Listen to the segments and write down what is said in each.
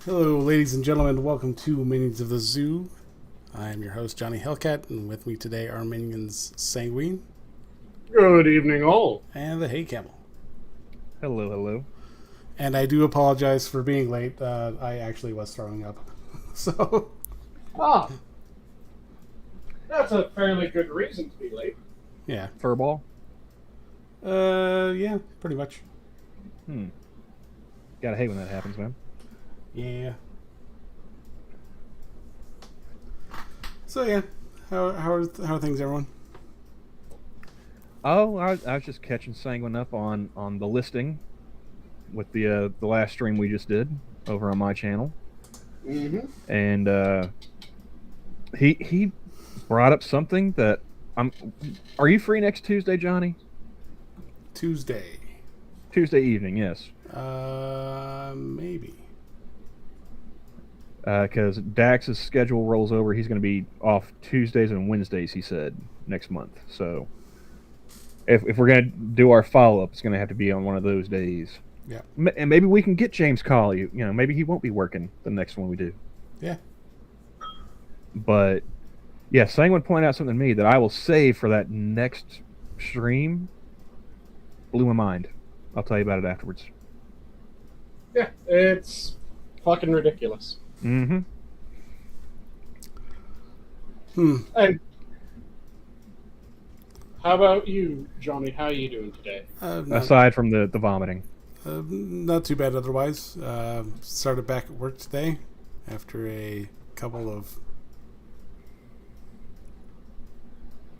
Hello, ladies and gentlemen. Welcome to Minions of the Zoo. I am your host, Johnny Hellcat, and with me today are minions Sanguine Good evening, all. and the Hey Camel. Hello, hello. And I do apologize for being late. I actually was throwing up. So, Ah, that's a fairly good reason to be late. yeah. Furball? Yeah, pretty much. Gotta hate when that happens, man. Yeah. So, yeah. How are things, everyone? Oh, I was just catching Sanguine up on the listing with the last stream we just did over on my channel. Mm-hmm. And he brought up something that Are you free next Tuesday, Johnny? Tuesday. Tuesday evening, yes. Maybe. Because Dax's schedule rolls over. He's going to be off Tuesdays and Wednesdays, he said, next month. So if we're going to do our follow-up, it's going to have to be on one of those days. Yeah. And maybe we can get James call you. You know, maybe he won't be working the next one we do. Yeah. But yeah, Sanguine pointed out something to me that I will save for that next stream. Blew my mind. I'll tell you about it afterwards. Yeah, it's fucking ridiculous. Mm-hmm. And how about you, Johnny? How are you doing today? Aside from the vomiting. Not too bad otherwise. Started back at work today after a couple of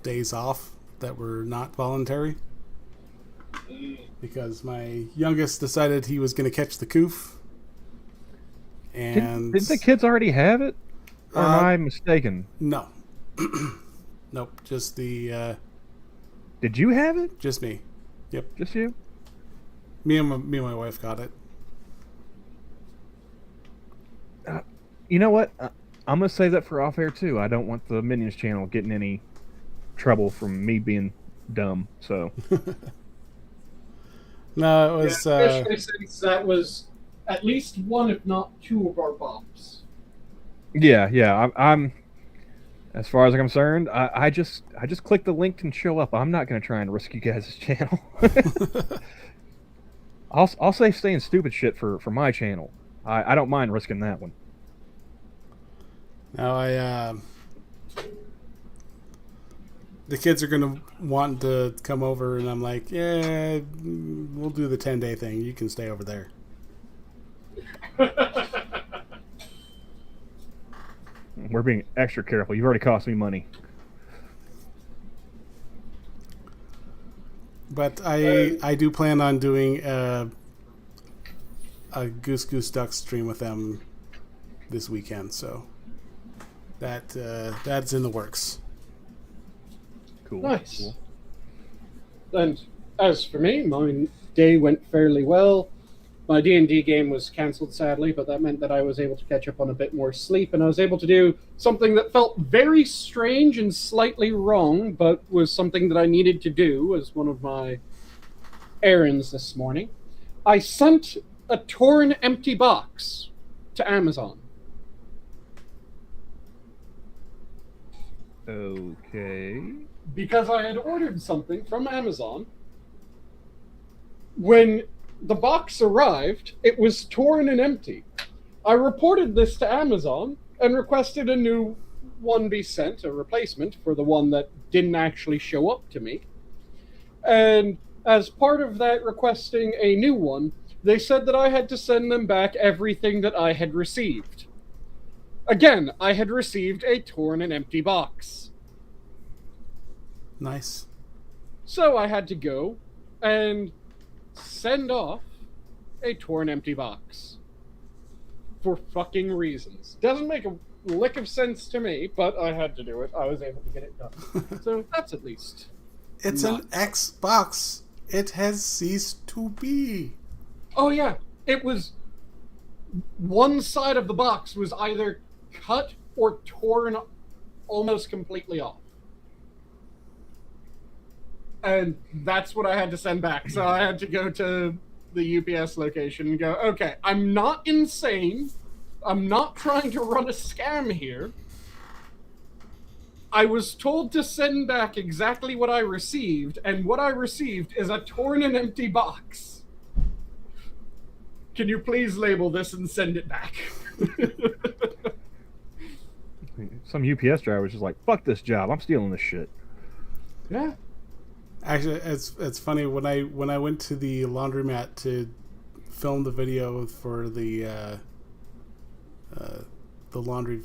days off that were not voluntary because my youngest decided he was going to catch the coof. And Did the kids already have it? Or am I mistaken? No. Nope. Just the Did you have it? just me. Yep. Just you? Me and my wife got it. You know what? I'm going to save that for off air too. I don't want the Minions channel getting any trouble from me being dumb. So No, it was Especially since that was at least one, if not two, of our bops. yeah. I'm as far as I'm concerned, I just click the link and show up. I'm not going to try and risk you guys' channel. I'll say saying stupid shit for my channel. I don't mind risking that one. now the kids are gonna want to come over, and I'm like, yeah, we'll do the 10-day thing. You can stay over there. We're being extra careful. You've already cost me money. But I do plan on doing a Goose Goose Duck stream with them this weekend, so that's in the works. Cool. Nice. Cool. And as for me, my day went fairly well. My D&D game was cancelled, sadly, but that meant that I was able to catch up on a bit more sleep, and I was able to do something that felt very strange and slightly wrong, but was something that I needed to do as one of my errands this morning. I sent a torn empty box to Amazon. Okay. Because I had ordered something from Amazon. When the box arrived, it was torn and empty. I reported this to Amazon and requested a new one be sent, a replacement for the one that didn't actually show up to me. And as part of that requesting a new one, they said that I had to send them back everything that I had received. Again, I had received a torn and empty box. Nice. So I had to go and send off a torn empty box. For fucking reasons. Doesn't make a lick of sense to me, but I had to do it. I was able to get it done. So that's at least. It's an Xbox. It has ceased to be. Oh yeah, it was. One side of the box was either cut or torn almost completely off. And that's what I had to send back. So I had to go to the UPS location and go, okay, I'm not insane. I'm not trying to run a scam here. I was told to send back exactly what I received, and what I received is a torn and empty box. Can you please label this and send it back? Some UPS driver was just like, "Fuck this job! I'm stealing this shit." Yeah. Actually, it's funny when I went to the laundromat to film the video for the laundry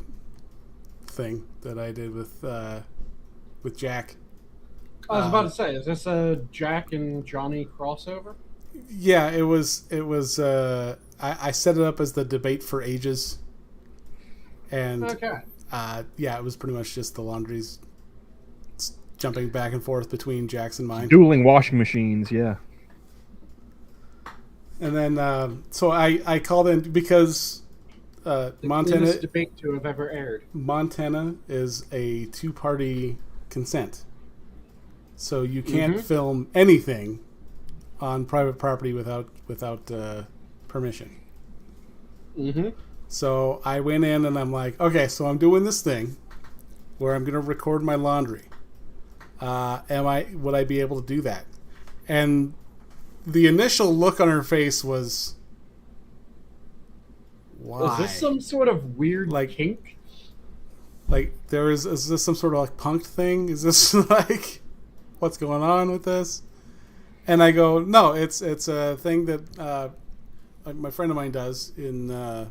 thing that I did with Jack. I was about to say, is this a Jack and Johnny crossover? Yeah, it was. I set it up as the debate for ages, and Okay. yeah, it was pretty much just the laundries jumping back and forth between Jack's and mine. Dueling washing machines, yeah. And then, so I called in because The Montana cleanest debate to have ever aired. Montana is a two-party consent, so you can't film anything on private property without permission. Mm-hmm. So I went in and I'm like, okay, so I'm doing this thing where I'm going to record my laundry. Would I be able to do that? And the initial look on her face was, why? Is this some sort of weird kink? Like, is this some sort of like punked thing? Is this like, what's going on with this? And I go, no, it's a thing that my friend of mine does in the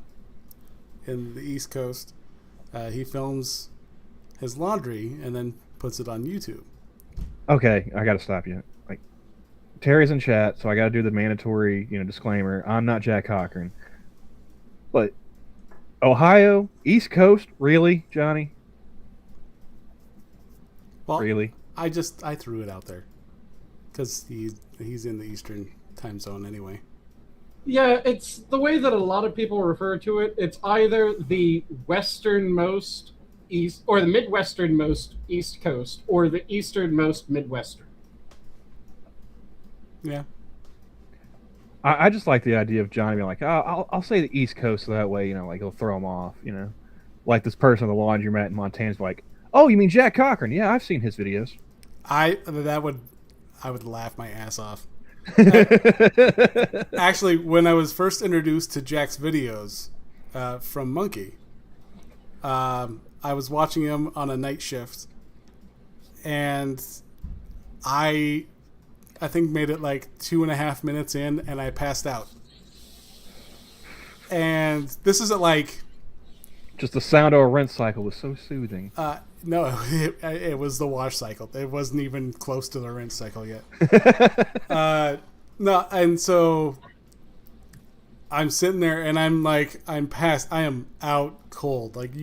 East Coast. He films his laundry and then puts it on YouTube. Okay, I got to stop you. Like, Terry's in chat, so I got to do the mandatory, disclaimer. I'm not Jack Cochran, but Ohio, East Coast, really, Johnny? Well, really? I threw it out there because he's in the Eastern time zone anyway. Yeah, it's the way that a lot of people refer to it. It's either the westernmost east or the midwesternmost East Coast or the easternmost Midwestern. Yeah. I just like the idea of Johnny being like, oh, I'll say the East Coast so that way, like he'll throw him off, Like this person at the laundromat in Montana's like, oh, you mean Jack Cochran? Yeah, I've seen his videos. I would laugh my ass off. Actually, when I was first introduced to Jack's videos from Monkey, I was watching him on a night shift, and I think made it like 2.5 minutes in, and I passed out. And this isn't like just the sound of a rinse cycle was so soothing. No, it was the wash cycle. It wasn't even close to the rinse cycle yet. No, and so I'm sitting there, and I'm like, I am out cold. Like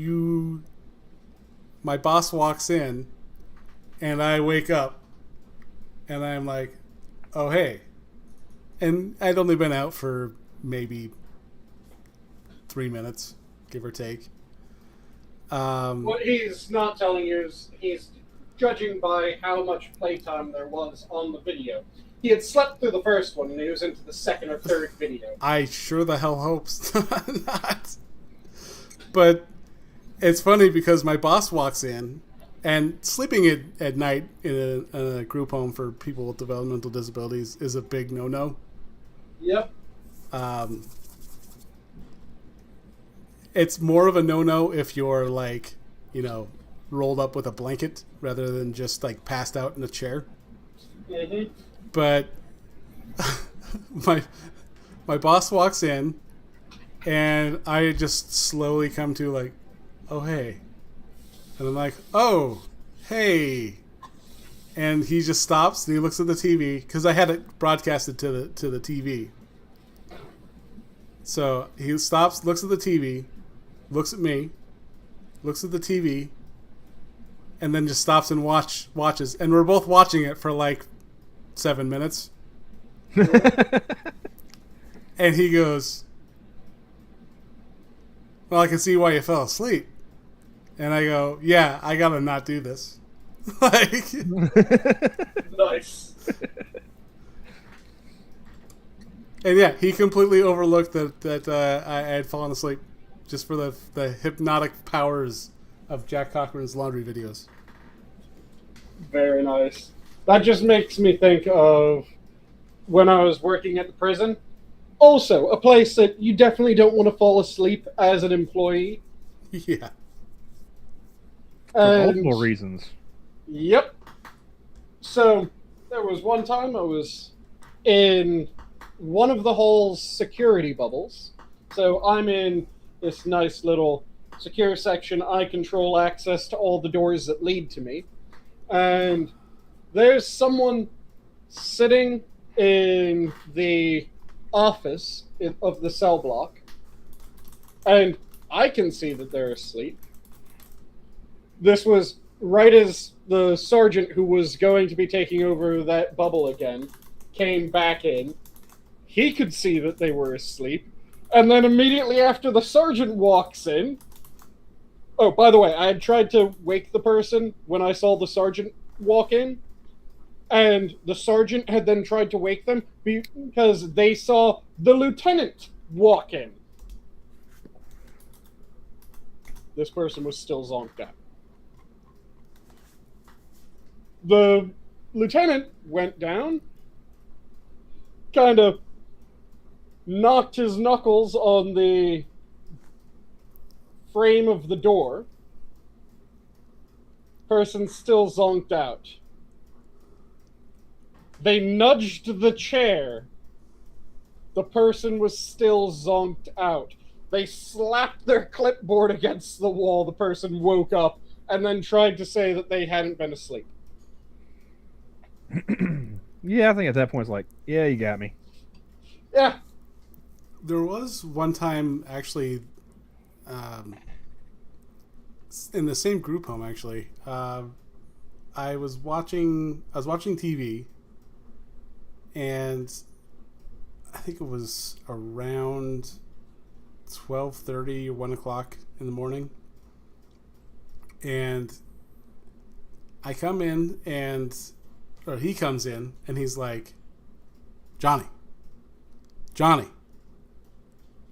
my boss walks in, and I wake up, and I'm like, oh, hey. And I'd only been out for maybe 3 minutes, give or take. What he's not telling you is he's judging by how much playtime there was on the video. He had slept through the first one, and he was into the second or third video. I sure the hell hopes not. But it's funny because my boss walks in, and sleeping at night in a group home for people with developmental disabilities is a big no-no. Yep. It's more of a no-no if you're like, rolled up with a blanket rather than just like passed out in a chair. Mm-hmm. But my boss walks in, and I just slowly come to like, oh, hey. And I'm like, oh, hey. And he just stops and he looks at the TV because I had it broadcasted to the TV. So he stops, looks at the TV, looks at me, looks at the TV, and then just stops and watches. And we're both watching it for like 7 minutes. And he goes, well, I can see why you fell asleep. And I go, yeah, I gotta not do this. Like, Nice. And yeah, he completely overlooked that I had fallen asleep. just for the hypnotic powers of Jack Cochran's laundry videos. Very nice. That just makes me think of when I was working at the prison. Also, a place that you definitely don't want to fall asleep as an employee. Yeah. For multiple reasons. Yep. So, there was one time I was in one of the hall's security bubbles. So, I'm in this nice little secure section. I control access to all the doors that lead to me. And there's someone sitting in the office of the cell block. And I can see that they're asleep. This was right as the sergeant who was going to be taking over that bubble again came back in. He could see that they were asleep. And then immediately after the sergeant walks in... Oh, by the way, I had tried to wake the person when I saw the sergeant walk in. And the sergeant had then tried to wake them because they saw the lieutenant walk in. This person was still zonked out. The lieutenant went down, kind of knocked his knuckles on the frame of the door. Person still zonked out. They nudged the chair. The person was still zonked out. They slapped their clipboard against the wall. The person woke up and then tried to say that they hadn't been asleep. Yeah, I think at that point it's like, yeah, you got me. Yeah. There was one time, actually, in the same group home, actually. I was watching TV, and I think it was around 12:30 or 1 o'clock in the morning, and I come in, or he comes in, and he's like, Johnny.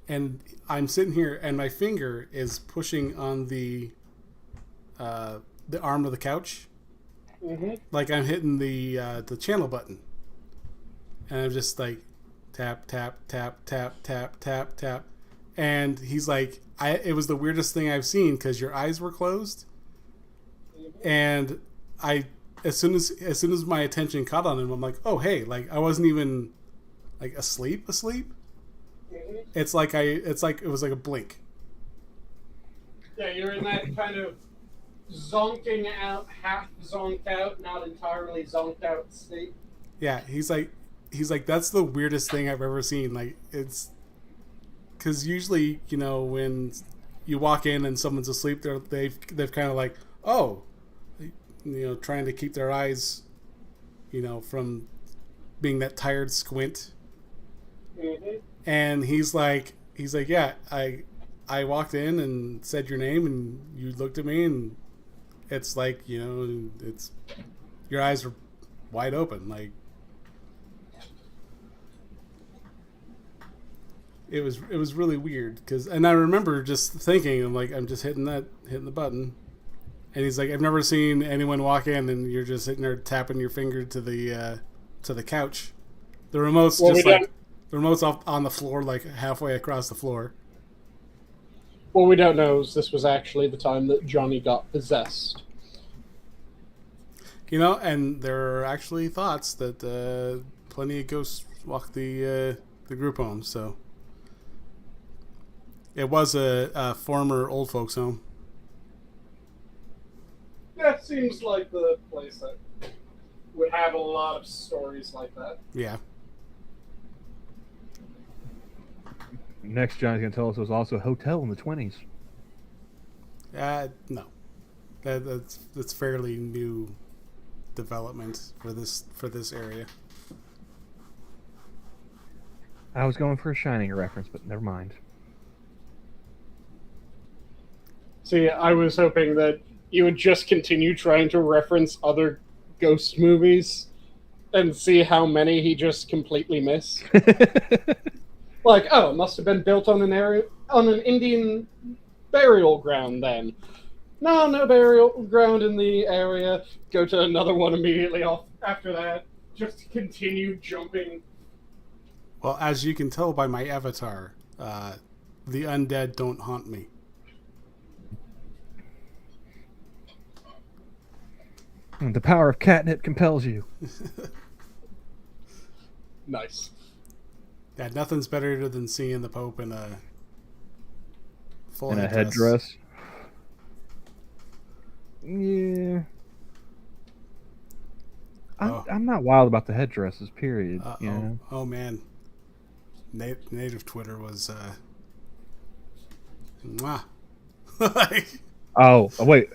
And I'm sitting here, and my finger is pushing on the arm of the couch, like I'm hitting the channel button, and I'm just like tap tap tap tap tap tap tap, and he's like, it was the weirdest thing I've seen because your eyes were closed, and as soon as my attention caught on him, I'm like, oh hey, like I wasn't even like asleep. It's like it was like a blink. Yeah, you're in that kind of zonking out, half zonked out, not entirely zonked out state. Yeah, he's like that's the weirdest thing I've ever seen. Like, it's because usually, you know, when you walk in and someone's asleep, they've kind of like, oh, you know, trying to keep their eyes, you know, from being that tired squint. And he's like, yeah, I walked in and said your name, and you looked at me, and it's like, you know, it's your eyes are wide open, like it was really weird and I remember just thinking, I'm just hitting the button, and he's like, I've never seen anyone walk in and you're just sitting there tapping your finger to the couch. The remote's the remote's off on the floor, like halfway across the floor. What we don't know is this was actually the time that Johnny got possessed. You know, and there are actually thoughts that plenty of ghosts walk the group home. So it was a former old folks home. Yeah, it seems like the place that would have a lot of stories like that. Yeah. Next, Johnny's going to tell us it was also a hotel in the 20s. No. That's fairly new development for this area. I was going for a Shining reference, but never mind. See, I was hoping that you would just continue trying to reference other ghost movies and see how many he just completely missed. Like, oh, it must have been built on an on an Indian burial ground then. No burial ground in the area. Go to another one immediately off after that. Just continue jumping. Well, as you can tell by my avatar, the undead don't haunt me. The power of catnip compels you. Nice. Yeah, nothing's better than seeing the Pope in a full In a headdress. Yeah. I'm not wild about the headdresses, period. You know? Oh, man. Native Twitter was... mwah. Like... Oh, wait.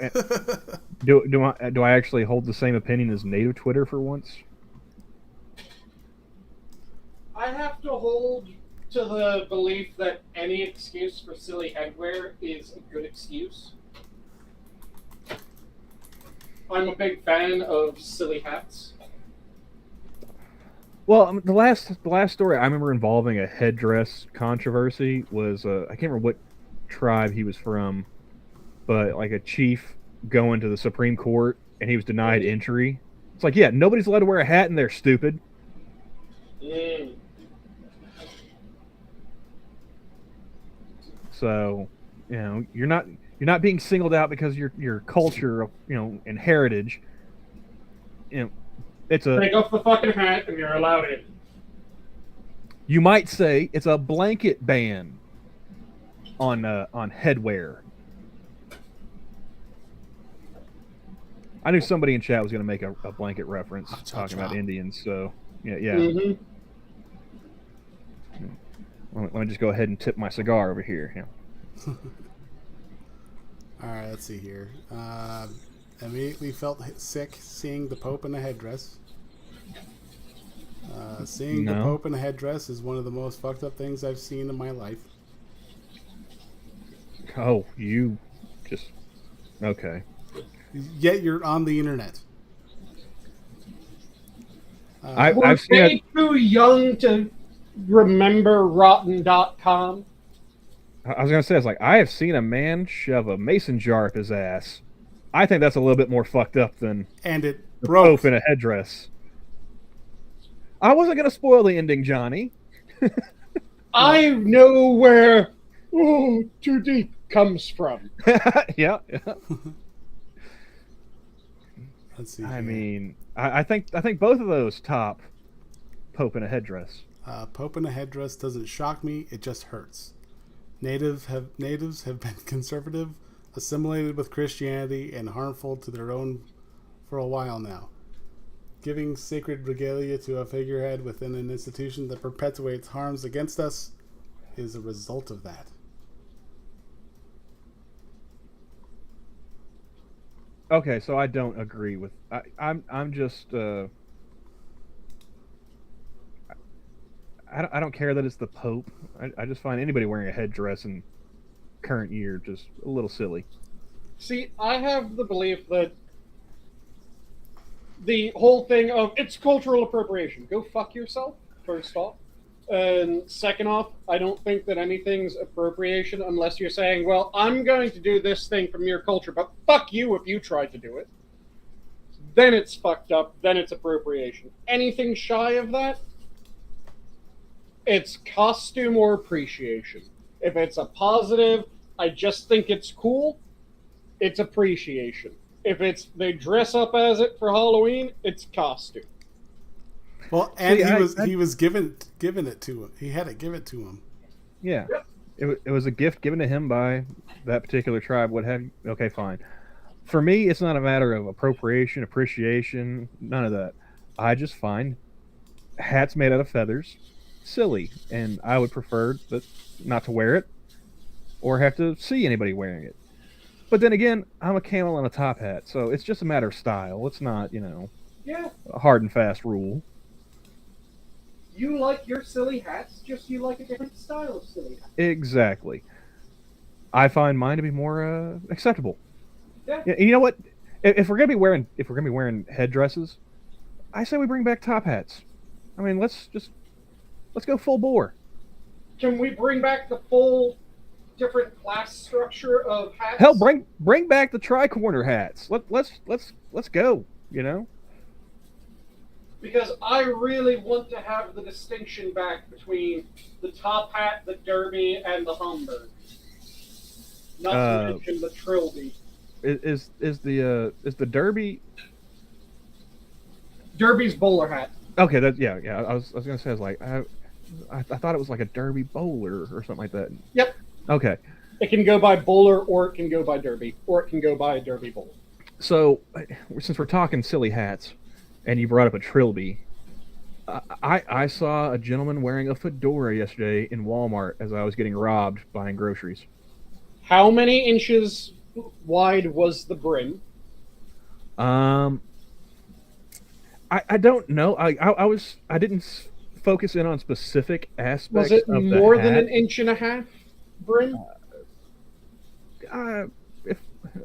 Do I actually hold the same opinion as native Twitter for once? I have to hold to the belief that any excuse for silly headwear is a good excuse. I'm a big fan of silly hats. Well, the last story I remember involving a headdress controversy was I can't remember what tribe he was from, but like a chief going to the Supreme Court and he was denied entry. It's like, yeah, nobody's allowed to wear a hat and they're stupid. Mm. So, you know, you're not being singled out because your culture, you know, and heritage. You know, it's a Take off the fucking hat and you're allowed in. You might say it's a blanket ban on headwear. I knew somebody in chat was going to make a blanket reference talking about Indians. So yeah. Mm-hmm. Let me just go ahead and tip my cigar over here. Yeah. All right, let's see here. Immediately felt sick seeing the Pope in a headdress. Seeing the Pope in a headdress is one of the most fucked up things I've seen in my life. Oh, you just... Okay. Yet you're on the internet. We're way too young to remember rotten.com. I was going to say, it's like, I have seen a man shove a mason jar up his ass. I think that's a little bit more fucked up than and it the broke Pope in a headdress. I wasn't going to spoil the ending, Johnny. I know where too deep comes from. Yeah. Let's see. I mean, I think both of those top Pope in a headdress. Pope in a headdress doesn't shock me. It just hurts. Natives have been conservative, assimilated with Christianity, and harmful to their own for a while now. Giving sacred regalia to a figurehead within an institution that perpetuates harms against us is a result of that. Okay, so I don't agree with. I'm just. I don't care that it's the Pope. I just find anybody wearing a headdress in current year just a little silly. See, I have the belief that the whole thing of it's cultural appropriation. Go fuck yourself, first off. And second off, I don't think that anything's appropriation unless you're saying, well, I'm going to do this thing from your culture, but fuck you if you tried to do it. Then it's fucked up. Then it's appropriation. Anything shy of that, it's costume or appreciation. If it's a positive, I just think it's cool, it's appreciation. If it's they dress up as it for Halloween, it's costume. Well, and he was given it to him. He had to give it to him. Yeah, it was a gift given to him by that particular tribe. What have you? Okay, fine. For me, it's not a matter of appropriation, appreciation, none of that. I just find hats made out of feathers silly, and I would prefer that not to wear it or have to see anybody wearing it. But then again, I'm a camel in a top hat, so it's just a matter of style. It's not, a hard and fast rule. You like your silly hats, just you like a different style of silly hat. Exactly. I find mine to be more acceptable. Yeah. You know what? If we're gonna be wearing headdresses, I say we bring back top hats. I mean, let's go full bore. Can we bring back the full different class structure of hats. Hell, bring back the tri-corner hats. Let's go. You know. Because I really want to have the distinction back between the top hat, the derby, and the Homburg. Not to mention the trilby. Is the derby? Derby's bowler hat. Okay, yeah. I was gonna say, I was like, I thought it was like a derby bowler or something like that. Yep. Okay. It can go by bowler, or it can go by derby, or it can go by a derby bowler. So, since we're talking silly hats, and you brought up a trilby, I saw a gentleman wearing a fedora yesterday in Walmart as I was getting robbed buying groceries. How many inches wide was the brim? I don't know. I didn't focus in on specific aspects. Was it of more the than hat. an inch and a half brim? If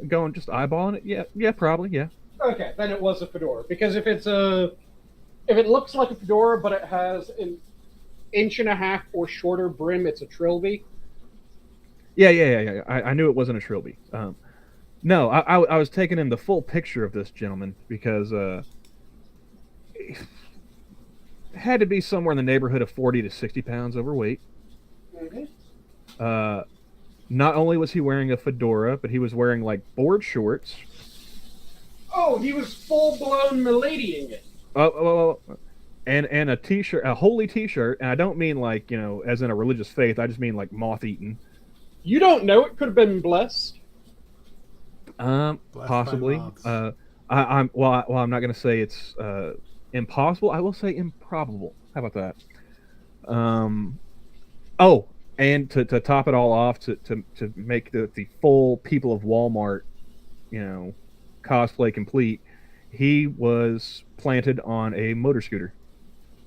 going just eyeballing it, yeah, probably, yeah. Okay, then it was a fedora. Because if it looks like a fedora but it has an inch and a half or shorter brim, it's a trilby. Yeah. I knew it wasn't a trilby. No, I was taking in the full picture of this gentleman because it had to be somewhere in the neighborhood of 40 to 60 pounds overweight. Mm-hmm. Not only was he wearing a fedora, but he was wearing like board shorts. Oh, he was full-blown miladying it. And a t-shirt, a holy t-shirt, and I don't mean like, you know, as in a religious faith. I just mean like moth-eaten. You don't know. It could have been blessed. Possibly. I'm not going to say it's impossible. I will say improbable. How about that? Oh, and to top it all off, to make the full people of Walmart, you know, cosplay complete, he was planted on a motor scooter.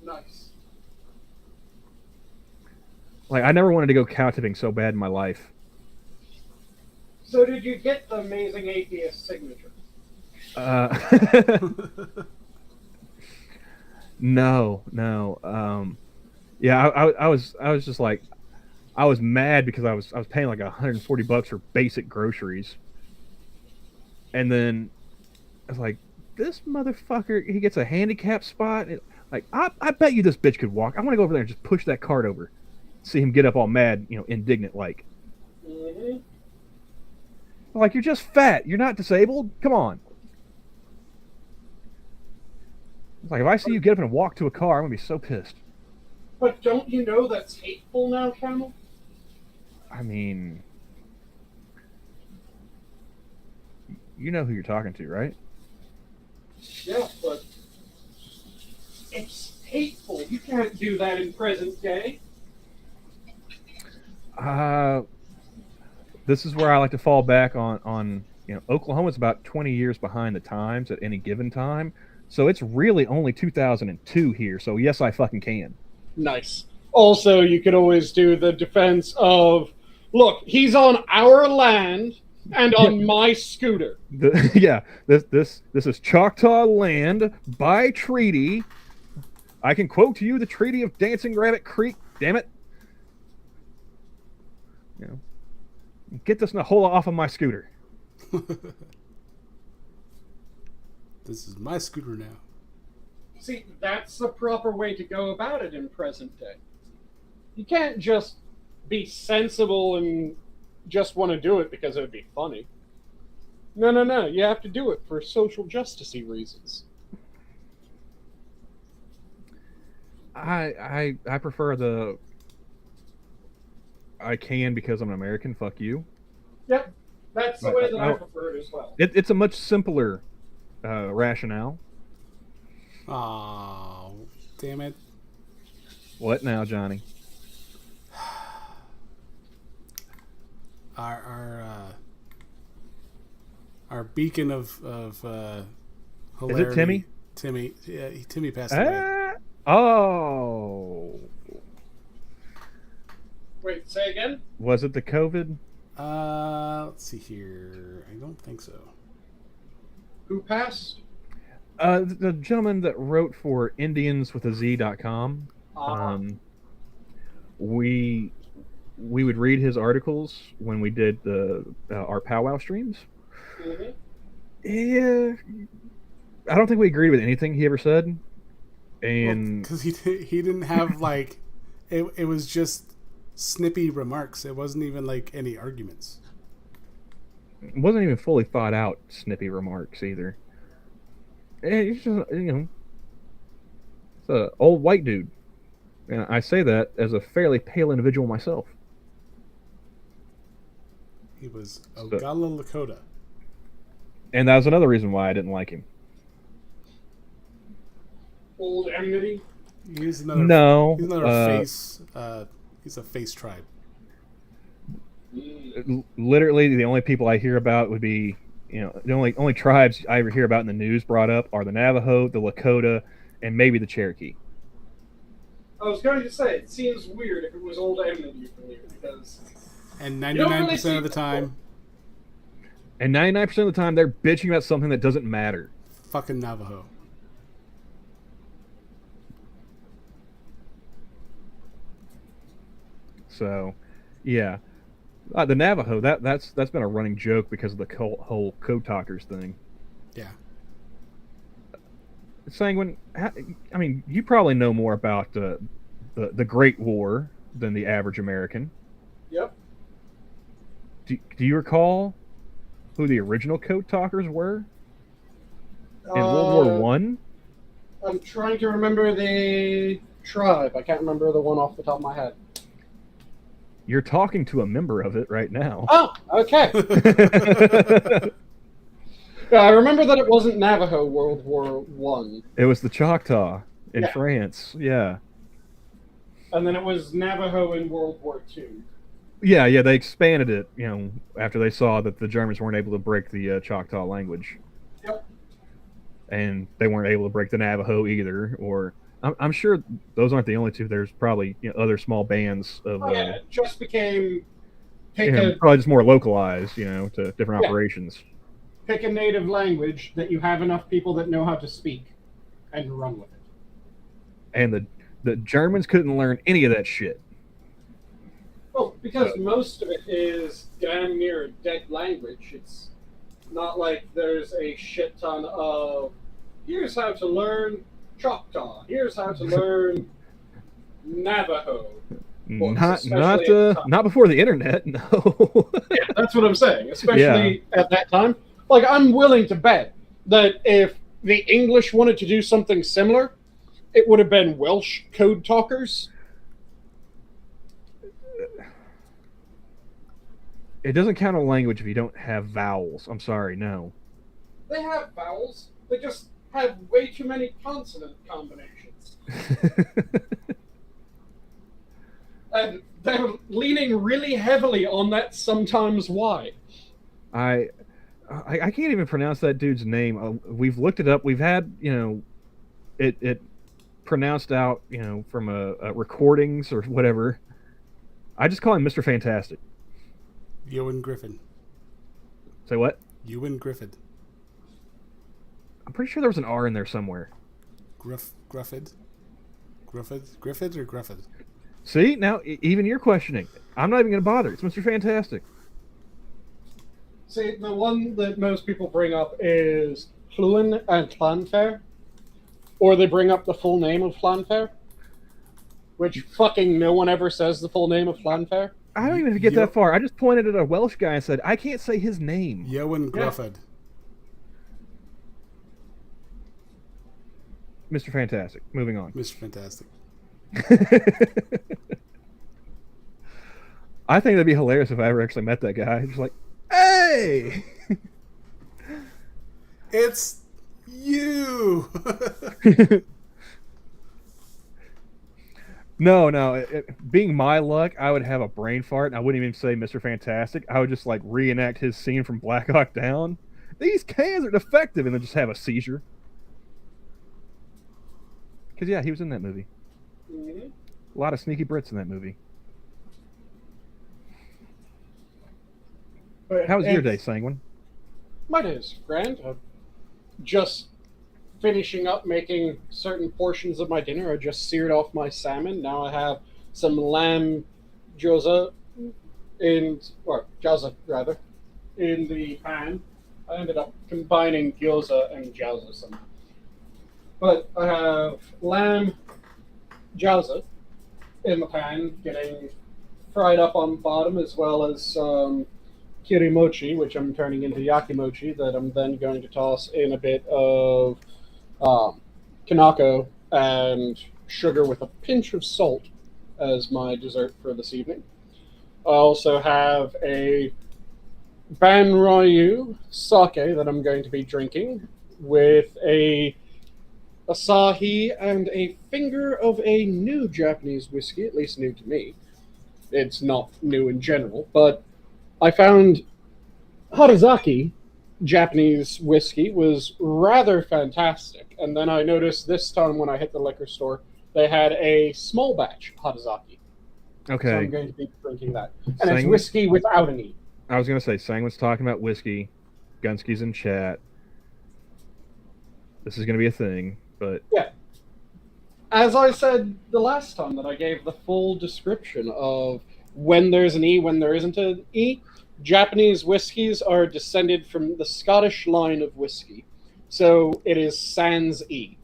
Nice. Like, I never wanted to go cow tipping so bad in my life. So did you get the amazing atheist signature? No. Yeah, I was just like, I was mad because I was paying like $140 for basic groceries, and then I was like, this motherfucker, he gets a handicap spot. Like, I bet you this bitch could walk. I want to go over there and just push that cart over, see him get up all mad, you know, indignant like. Mm-hmm. Like, you're just fat. You're not disabled. Come on. It's like, if I see you get up and walk to a car, I'm gonna be so pissed. But don't you know that's hateful now, Camel? I mean, you know who you're talking to, right? Yeah, but it's hateful. You can't do that in present day. This is where I like to fall back on you know, Oklahoma's about 20 years behind the times at any given time. So it's really only 2002 here. So yes, I fucking can. Nice. Also, you could always do the defense of, look, he's on our land and on my scooter. Yeah, this is Choctaw land by treaty. I can quote to you the Treaty of Dancing Rabbit Creek. Damn it. You know, get this Nahola off of my scooter. This is my scooter now. See, that's the proper way to go about it in present day. You can't just be sensible and just want to do it because it would be funny. No. You have to do it for social justice-y reasons. I prefer the I can because I'm an American. Fuck you. Yep, that's the way that I prefer it as well. It's a much simpler rationale. Oh, damn it. What now, Johnny? Our beacon of hilarity. Is it Timmy? Timmy. Yeah, Timmy passed away. Oh. Wait, say again? Was it the COVID? Let's see here. I don't think so. Who passed? The gentleman that wrote for IndiansWithAZ.com. We we would read his articles when we did our powwow streams. Mm-hmm. Yeah, I don't think we agreed with anything he ever said, and because he didn't have like it was just snippy remarks. It wasn't even like any arguments. it wasn't even fully thought out snippy remarks either. And he's just, it's an old white dude, and I say that as a fairly pale individual myself. He was Ogala Lakota. And that was another reason why I didn't like him. Old enmity. He's another face. He's a face tribe. Literally, the only people I hear about would be, the only tribes I ever hear about in the news brought up are the Navajo, the Lakota, and maybe the Cherokee. I was going to say, it seems weird if it was old enmity from you, because... And 99% of the time... And 99% of the time, they're bitching about something that doesn't matter. Fucking Navajo. So, yeah. The Navajo, that's been a running joke because of the whole Code Talkers thing. Yeah. Sanguine, I mean, you probably know more about the Great War than the average American. Yep. Do you recall who the original Code Talkers were in World War One? I'm trying to remember the tribe. I can't remember the one off the top of my head. You're talking to a member of it right now. Oh, okay. Yeah, I remember that it wasn't Navajo World War One. It was the Choctaw in France. Yeah. And then it was Navajo in World War Two. Yeah, they expanded it, after they saw that the Germans weren't able to break the Choctaw language. Yep. And they weren't able to break the Navajo either, or I'm sure those aren't the only two. There's probably other small bands of. It just became probably just more localized, to different operations. Pick a native language that you have enough people that know how to speak, and run with it. And the Germans couldn't learn any of that shit. Well, because most of it is damn near a dead language. It's not like there's a shit ton of here's how to learn Choctaw. Here's how to learn Navajo. Not before the internet, no. Yeah, that's what I'm saying. Especially at that time. Like, I'm willing to bet that if the English wanted to do something similar, it would have been Welsh Code Talkers. It doesn't count a language if you don't have vowels. I'm sorry, no. They have vowels. They just have way too many consonant combinations. And they're leaning really heavily on that sometimes why. I can't even pronounce that dude's name. We've looked it up. We've had, it pronounced out, from a recordings or whatever. I just call him Mr. Fantastic. Ewan Griffin. Say what? Ewan Griffin. I'm pretty sure there was an R in there somewhere. Griffith or Griffith? See, now even you're questioning. I'm not even going to bother. It's Mr. Fantastic. See, the one that most people bring up is Llywelyn and Llanfair. Or they bring up the full name of Llanfair. Which fucking no one ever says the full name of Llanfair. I don't even get that far. I just pointed at a Welsh guy and said, I can't say his name. Ewan Griffin. Mr. Fantastic. Moving on. Mr. Fantastic. I think that'd be hilarious if I ever actually met that guy. Just like, hey! It's you! No. Being my luck, I would have a brain fart, and I wouldn't even say Mr. Fantastic. I would just, reenact his scene from Black Hawk Down. These cans are defective, and then just have a seizure. Because, yeah, he was in that movie. Mm-hmm. A lot of sneaky Brits in that movie. How was your day, Sanguine? My day is grand. I'm just finishing up making certain portions of my dinner. I just seared off my salmon. Now I have some lamb gyoza or gyoza rather, in the pan. I ended up combining gyoza and gyoza somehow. But I have lamb gyoza in the pan, getting fried up on the bottom, as well as some kirimochi, which I'm turning into yakimochi, that I'm then going to toss in a bit of kanako and sugar with a pinch of salt as my dessert for this evening. I also have a Banryu sake that I'm going to be drinking with a Asahi and a finger of a new Japanese whiskey, at least new to me. It's not new in general, but I found Harazaki Japanese whiskey was rather fantastic. And then I noticed this time when I hit the liquor store, they had a small batch Harazaki. Okay. So I'm going to be drinking that. And it's whiskey without an E. I was going to say, Sanguine's talking about whiskey. Gunsky's in chat. This is going to be a thing, but... Yeah. As I said the last time that I gave the full description of when there's an E, when there isn't an E, Japanese whiskies are descended from the Scottish line of whiskey. So it is sans E.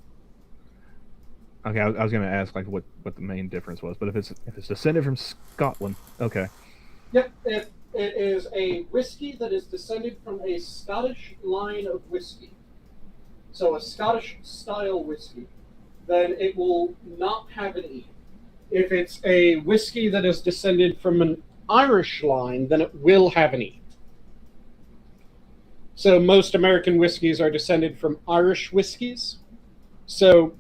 Okay, I was going to ask like what the main difference was, but if it's descended from Scotland, okay. Yep, it is a whiskey that is descended from a Scottish line of whiskey. So a Scottish style whiskey, then it will not have an E. If it's a whiskey that is descended from an Irish line, then it will have an E. So most American whiskeys are descended from Irish whiskeys. So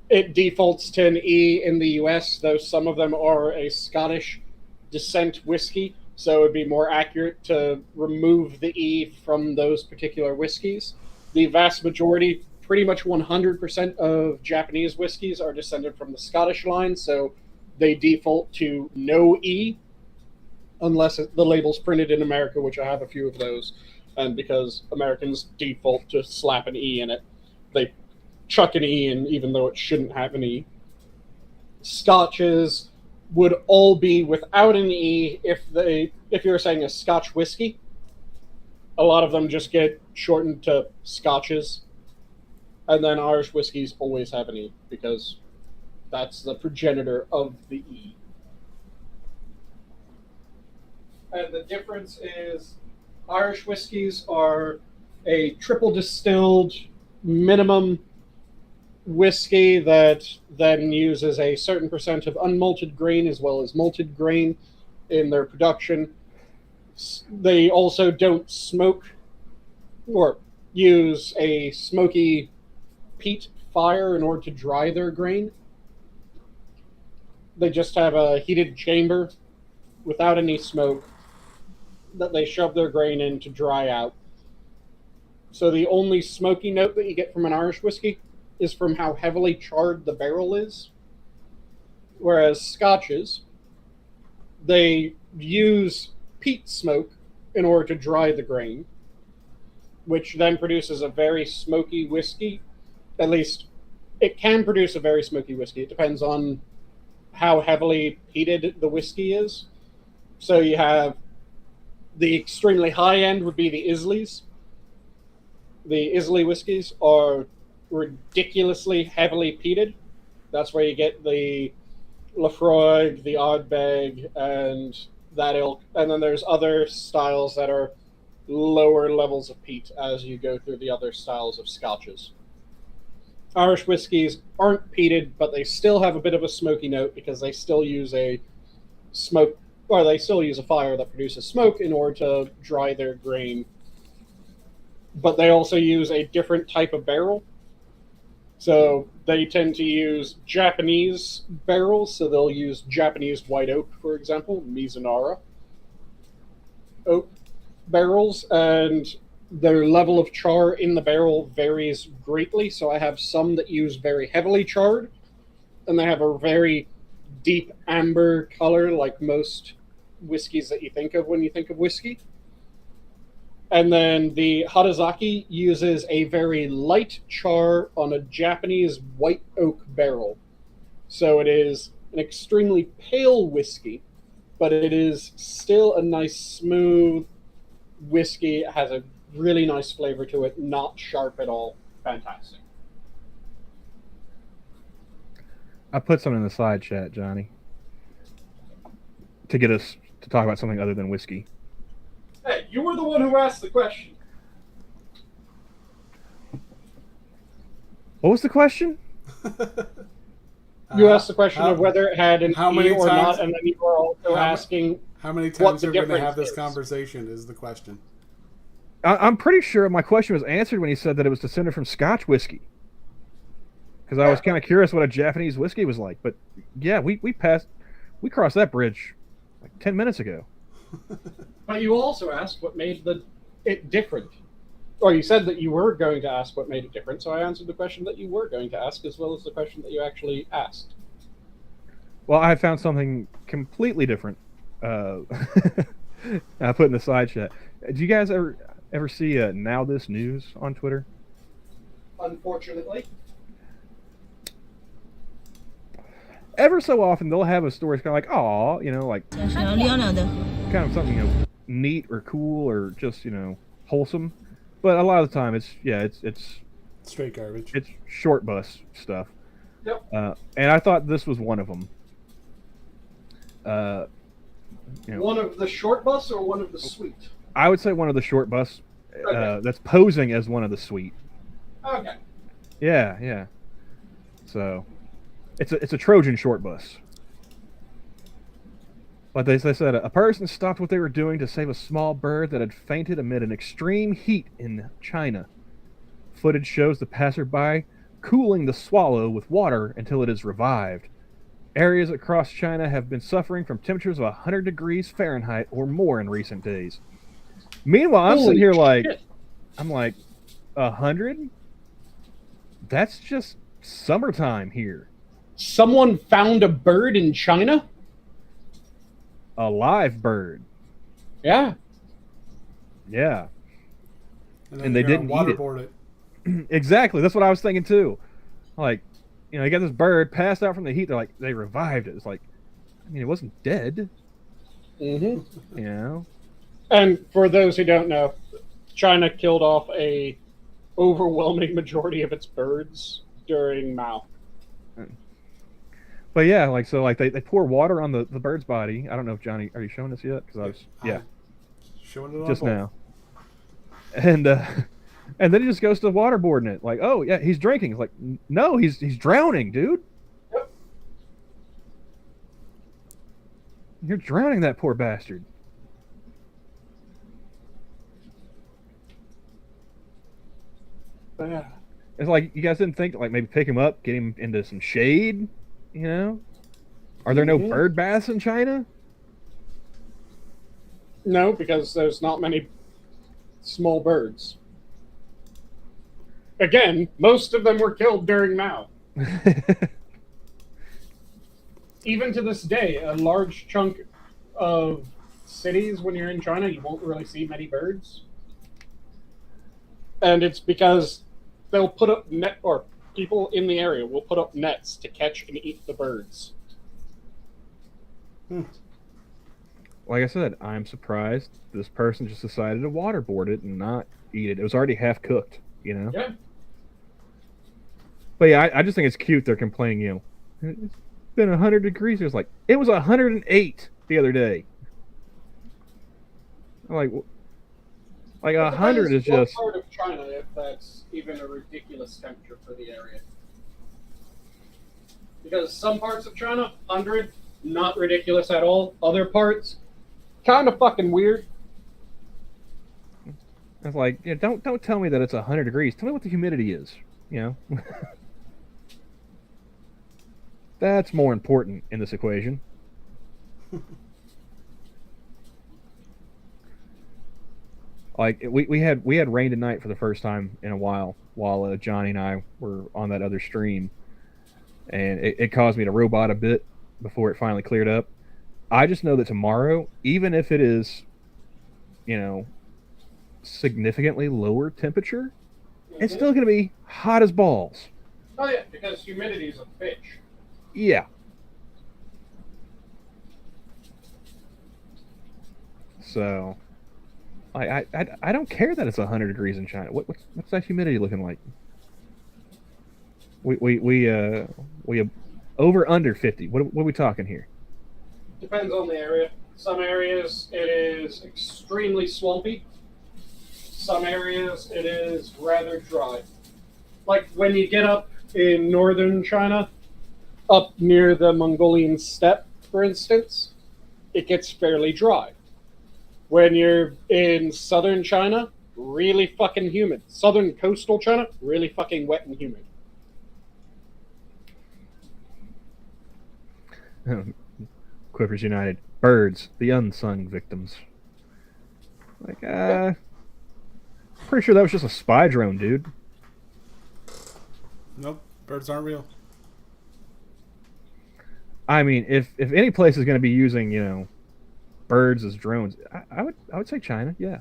it defaults to an E in the US, though some of them are a Scottish descent whiskey. So it would be more accurate to remove the E from those particular whiskeys. The vast majority, pretty much 100% of Japanese whiskeys are descended from the Scottish line, so they default to no E, unless the label's printed in America, which I have a few of those. And because Americans default to slap an E in it, they chuck an E in even though it shouldn't have an E. Scotches would all be without an E if you're saying a Scotch whiskey. A lot of them just get shortened to Scotches. And then Irish whiskeys always have an E because that's the progenitor of the E. And the difference is Irish whiskeys are a triple distilled minimum whiskey that then uses a certain percent of unmalted grain as well as malted grain in their production. They also don't smoke or use a smoky peat fire in order to dry their grain. They just have a heated chamber without any smoke that they shove their grain in to dry out. So the only smoky note that you get from an Irish whiskey is from how heavily charred the barrel is. Whereas Scotches, they use peat smoke in order to dry the grain, which then produces a very smoky whiskey. At least, it can produce a very smoky whiskey. It depends on how heavily peated the whiskey is. So you have the extremely high end would be the Isleys. The Islay whiskeys are ridiculously heavily peated. That's where you get the Lafroig, the Ardbeg, and that ilk. And then there's other styles that are lower levels of peat as you go through the other styles of Scotches. Irish whiskeys aren't peated, but they still have a bit of a smoky note because they still use a fire that produces smoke in order to dry their grain. But they also use a different type of barrel. So they tend to use Japanese barrels, so they'll use Japanese white oak, for example, Mizunara oak barrels, and their level of char in the barrel varies greatly. So I have some that use very heavily charred, and they have a very deep amber color, like most whiskeys that you think of when you think of whiskey. And then the Harazaki uses a very light char on a Japanese white oak barrel. So it is an extremely pale whiskey, but it is still a nice, smooth whiskey. It has a really nice flavor to it, not sharp at all. Fantastic. I put some in the side chat, Johnny, to get us to talk about something other than whiskey. Hey, you were the one who asked the question. What was the question? You asked the question of whether it had an how E many or times- not, and then you were also asking How many what times the are we going to difference have this is. conversation is the question. I'm pretty sure my question was answered when he said that it was descended from Scotch whiskey. Because I was kind of curious what a Japanese whiskey was like. But yeah, we crossed that bridge like 10 minutes ago. But you also asked what made it different. Or you said that you were going to ask what made it different, so I answered the question that you were going to ask, as well as the question that you actually asked. Well, I found something completely different. I put in the side chat. Do you guys ever see Now This News on Twitter? Unfortunately. Ever so often, they'll have a story kind of like, aw, you know, like kind of something, you know, neat or cool or just, you know, wholesome. But a lot of the time, it's Straight garbage. It's short bus stuff. Yep. And I thought this was one of them. You know, One of the short bus or one of the sweet? I would say one of the short bus Okay. that's posing as one of the sweet. Okay. Yeah. So it's a Trojan short bus. But they said a person stopped what they were doing to save a small bird that had fainted amid an extreme heat in China. Footage shows the passerby cooling the swallow with water until it is revived. Areas across China have been suffering from temperatures of 100 degrees Fahrenheit or more in recent days. Meanwhile, I'm sitting here like, shit. I'm like, 100? That's just summertime here. Someone found a bird in China? A live bird. Yeah. Yeah. And they they're didn't gonna eat it. waterboard it. Exactly. That's what I was thinking too. Like, you know, you got this bird passed out from the heat. They're like, they revived it. It's like, I mean, it wasn't dead. Mm-hmm. You know? And for those who don't know, China killed off a overwhelming majority of its birds during Mao. But yeah, like, so like they pour water on the bird's body. I don't know if Johnny, are you showing this yet? Because I was, yeah, Showing it on just both. now. And then he just goes to waterboarding it. Like, oh yeah, he's drinking. It's like, no, he's drowning, dude. Yep. You're drowning that poor bastard. Yeah. It's like you guys didn't think to like maybe pick him up, get him into some shade, you know? Are there no Mhm. bird baths in China? No, because there's not many small birds. Again, most of them were killed during Mao. Even to this day, a large chunk of cities, when you're in China, you won't really see many birds. And it's because they'll put up or people in the area will put up nets to catch and eat the birds. Like I said, I'm surprised this person just decided to waterboard it and not eat it. It was already half cooked, you know? Yeah. But yeah, I just think it's cute they're complaining, you know. It's been 100 degrees. It was 108 the other day. I'm like 100 is What just... part of China, if that's even a ridiculous temperature for the area? Because some parts of China, 100, not ridiculous at all. Other parts, kind of fucking weird. It's like, yeah, don't tell me that it's 100 degrees. Tell me what the humidity is, you know? That's more important in this equation. Like we had rain tonight for the first time in a while Johnny and I were on that other stream, and it caused me to robot a bit before it finally cleared up. I just know that tomorrow, even if it is, you know, significantly lower temperature, it's still going to be hot as balls. Oh yeah, because humidity is a bitch. Yeah. So, I don't care that it's 100 degrees in China. What's that humidity looking like? We over under 50. What are we talking here? Depends on the area. Some areas it is extremely swampy. Some areas it is rather dry. Like when you get up in northern China, up near the Mongolian steppe, for instance, it gets fairly dry. When you're in southern China, really fucking humid. Southern coastal China, really fucking wet and humid. Quivers United. Birds, the unsung victims. Like, pretty sure that was just a spy drone, dude. Nope, birds aren't real. I mean, if any place is going to be using, birds as drones, I would say China. Yeah,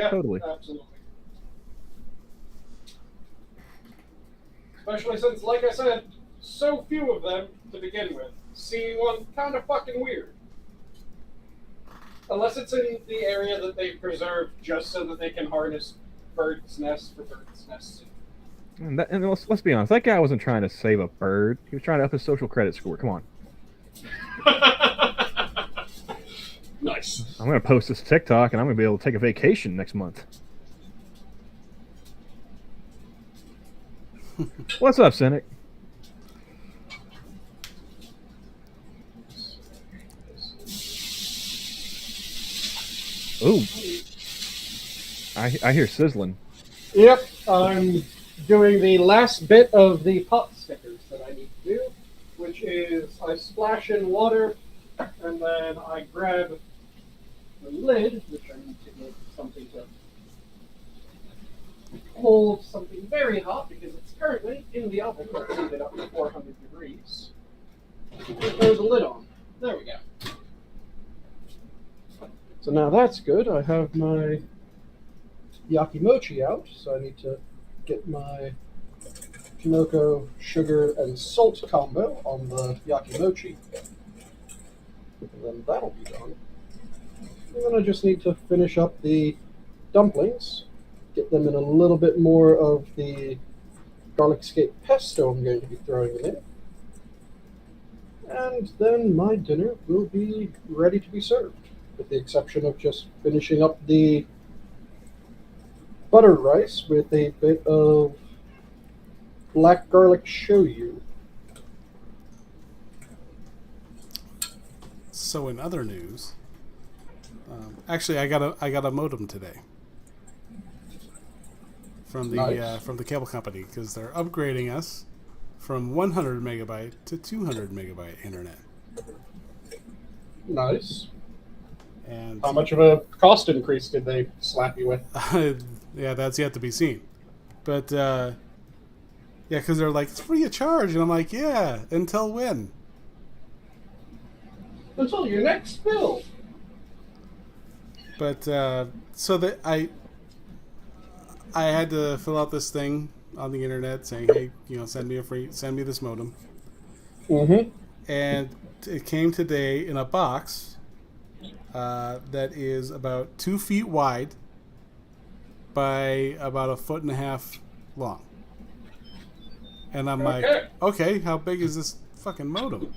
totally. Absolutely. Especially since, like I said, so few of them to begin with. Seeing one kind of fucking weird. Unless it's in the area that they've preserved just so that they can harness birds' nests for birds' nests. And let's be honest, that guy wasn't trying to save a bird. He was trying to up his social credit score. Come on. Nice. I'm going to post this TikTok, and I'm going to be able to take a vacation next month. What's up, Cynic? Ooh. I hear sizzling. Yep, I'm doing the last bit of the pot stickers that I need to do, which is I splash in water, and then I grab the lid, which I need to get something to hold something very hot because it's currently in the oven. Let's heat it up to 400 degrees. Throw the lid on. There we go. So now that's good. I have my yakimochi out, so I need to get my Kinoko sugar and salt combo on the yakimochi. And then that'll be done. And then I just need to finish up the dumplings, get them in a little bit more of the garlic skate pesto I'm going to be throwing them in. And then my dinner will be ready to be served, with the exception of just finishing up the butter rice with a bit of black garlic shoyu. So in other news, actually I got a modem today from the cable company because they're upgrading us from 100 megabyte to 200 megabyte internet. Nice. And how much of a cost increase did they slap you with? Yeah, that's yet to be seen. But yeah, because they're like, it's free of charge, and I'm like, yeah, until when? Until your next bill. But so that I had to fill out this thing on the internet saying, hey, send me this modem. Mm-hmm. And it came today in a box that is about 2 feet wide by about 1.5 feet long. And I'm like, okay, how big is this fucking modem?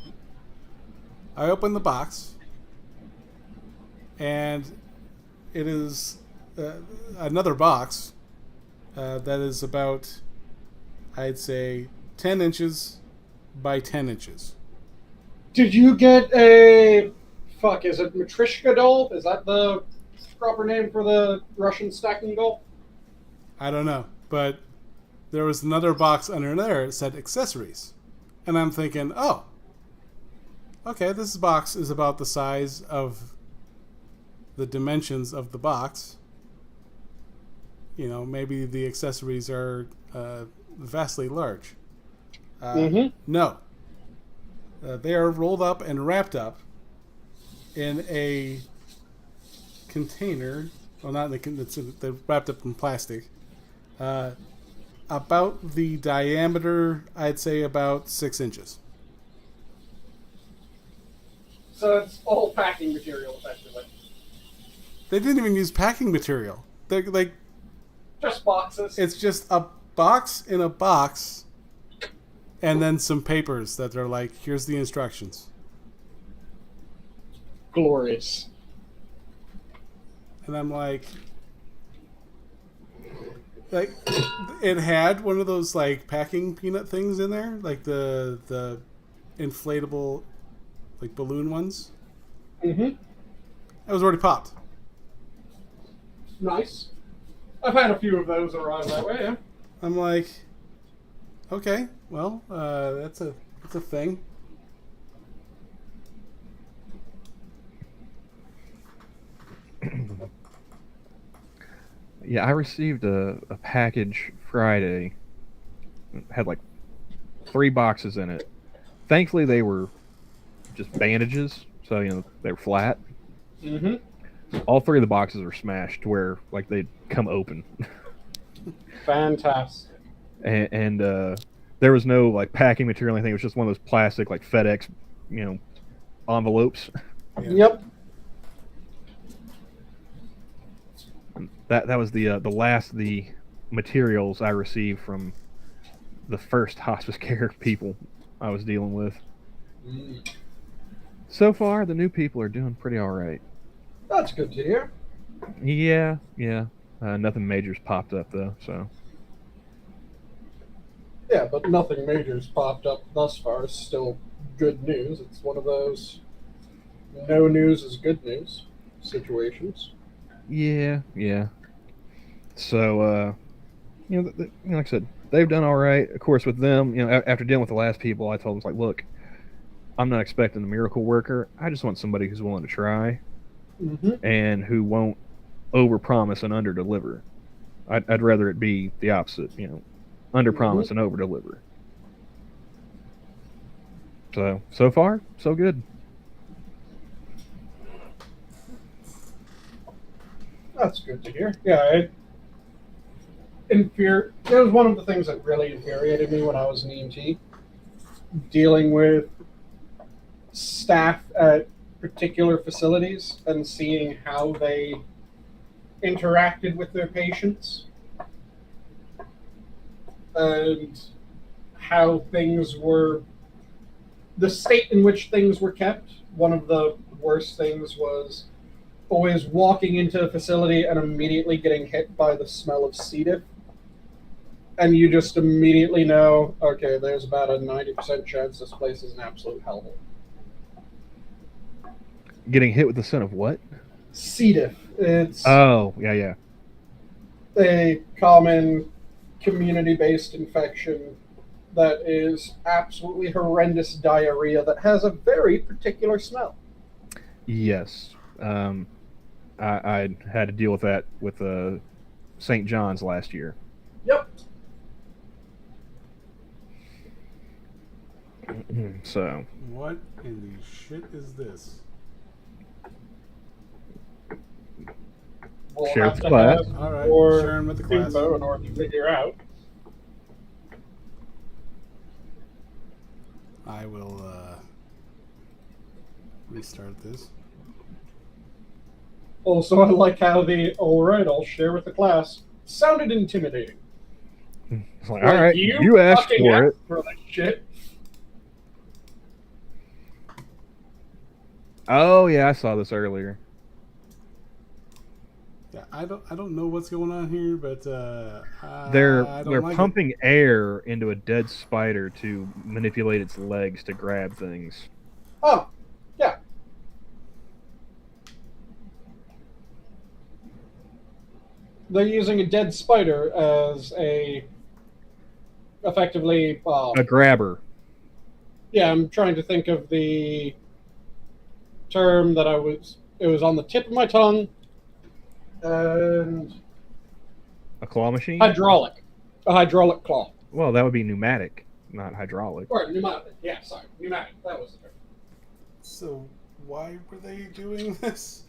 I open the box, and it is another box that is about, I'd say, 10 inches by 10 inches. Did you get a... Fuck, is it Matryoshka doll? Is that the proper name for the Russian stacking doll? I don't know, but there was another box under there that said accessories. And I'm thinking, oh, okay, this box is about the size of the dimensions of the box. Maybe the accessories are vastly large. No. They are rolled up and wrapped up in a container. Well, not in they're wrapped up in plastic. About the diameter, I'd say about 6 inches. So it's all packing material, effectively. They didn't even use packing material. They're like, Just boxes. it's just a box in a box, and then some papers that are like, here's the instructions. Glorious. And I'm like, it had one of those like packing peanut things in there, like the inflatable, like balloon ones. Mm-hmm. It was already popped. Nice. I've had a few of those arrive that way, yeah. I'm like, okay, well, that's a thing. Yeah, I received a package Friday. It had like 3 boxes in it. Thankfully, they were just bandages, so they were flat. Mm-hmm. All 3 of the boxes were smashed to where like they'd come open, Fantastic. and there was no like packing material or anything. It was just one of those plastic like FedEx, envelopes. Yeah. Yep. That was the last of the materials I received from the first hospice care people I was dealing with. So far, the new people are doing pretty all right. That's good to hear. Yeah. Nothing major's popped up though. So Yeah, but nothing major's popped up thus far. It's still good news. It's one of those no news is good news situations. yeah. So like I said, they've done all right. Of course, with them, after dealing with the last people, I told them, like, look, I'm not expecting a miracle worker. I just want somebody who's willing to try Mm-hmm. and who won't overpromise and underdeliver. I'd rather it be the opposite, underpromise and overdeliver. So far, so good. That's good to hear. Yeah, it was one of the things that really infuriated me when I was an EMT, dealing with staff at particular facilities and seeing how they interacted with their patients and how things were, the state in which things were kept. One of the worst things was always walking into a facility and immediately getting hit by the smell of C. diff. And you just immediately know, okay, there's about a 90% chance this place is an absolute hellhole. Getting hit with the scent of what? C. diff. It's Oh, yeah. a common community-based infection that is absolutely horrendous diarrhea that has a very particular smell. Yes. I had to deal with that with St. John's last year. Yep. So. What in the shit is this? We'll Share have with to class. have All right, more sharing with the class. info in order to figure out. I will restart this. Also, I like how the "all right, I'll share with the class" sounded intimidating. It's like, all right, you asked fucking for it. asked for that shit. Oh yeah, I saw this earlier. Yeah, I don't know what's going on here, but They're I don't like pumping air into a dead spider to manipulate its legs to grab things. Oh, yeah. They're using a dead spider as effectively. A grabber. Yeah, I'm trying to think of the term that it was on the tip of my tongue. And A claw machine? hydraulic. A hydraulic claw. Well, that would be pneumatic, not hydraulic. Or pneumatic. Yeah, sorry. Pneumatic. That was the term. So why were they doing this?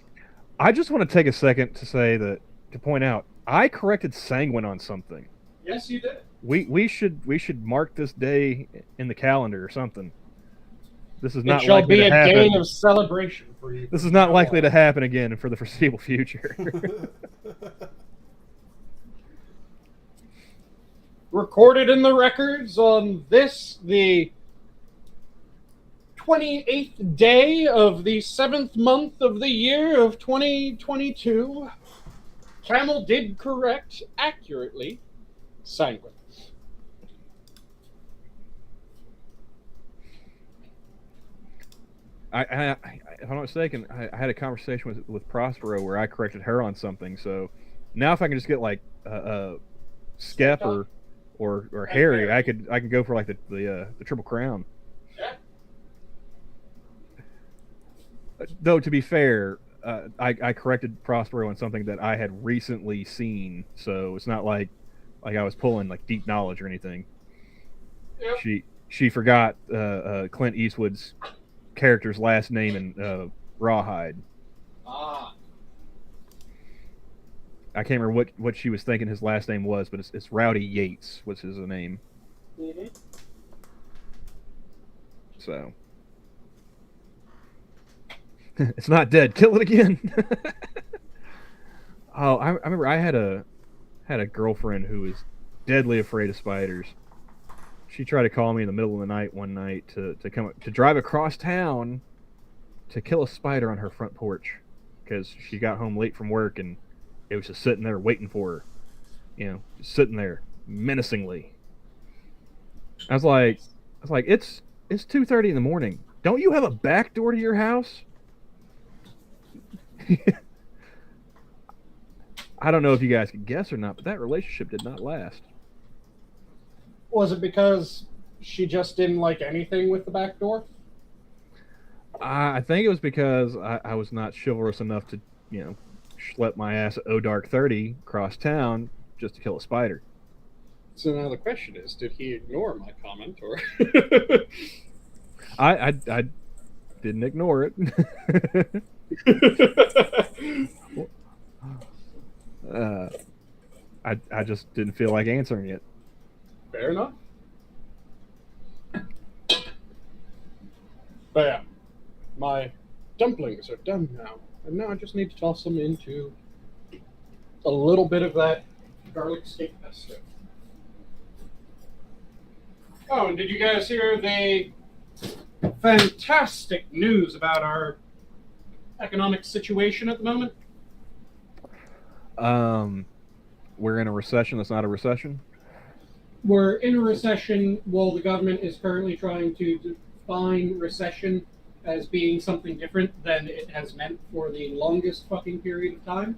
I just want to take a second to point out, I corrected Sanguine on something. Yes, you did. We should mark this day in the calendar or something. This is It not shall likely be to a happen. day of celebration for you. This is not likely to happen again for the foreseeable future. Recorded in the records on this, the 28th day of the 7th month of the year of 2022, Camel did correct accurately Sanguine. If I'm not mistaken, I had a conversation with Prospero where I corrected her on something. So now if I can just get like Skep or Harry, I can go for like the triple crown. Yeah. Though to be fair, I corrected Prospero on something that I had recently seen, so it's not like I was pulling like deep knowledge or anything. Yep. She forgot Clint Eastwood's character's last name in Rawhide. Ah. I can't remember what she was thinking his last name was, but it's Rowdy Yates was his name. Mm-hmm. So it's not dead. Kill it again. Oh, I remember I had a girlfriend who was deadly afraid of spiders. She tried to call me in the middle of the night one night to drive across town to kill a spider on her front porch because she got home late from work and it was just sitting there waiting for her, just sitting there menacingly. I was like, it's 2:30 in the morning. Don't you have a back door to your house? I don't know if you guys can guess or not, but that relationship did not last. Was it because she just didn't like anything with the back door? I think it was because I was not chivalrous enough to, schlep my ass at Dark 30 across town just to kill a spider. So now the question is, did he ignore my comment, or? I didn't ignore it. I just didn't feel like answering it. Fair enough. But yeah, my dumplings are done now. And now I just need to toss them into a little bit of that garlic steak pesto. Oh, and did you guys hear the fantastic news about our economic situation at the moment? We're in a recession that's not a recession? We're in a recession while the government is currently trying to define recession as being something different than it has meant for the longest fucking period of time.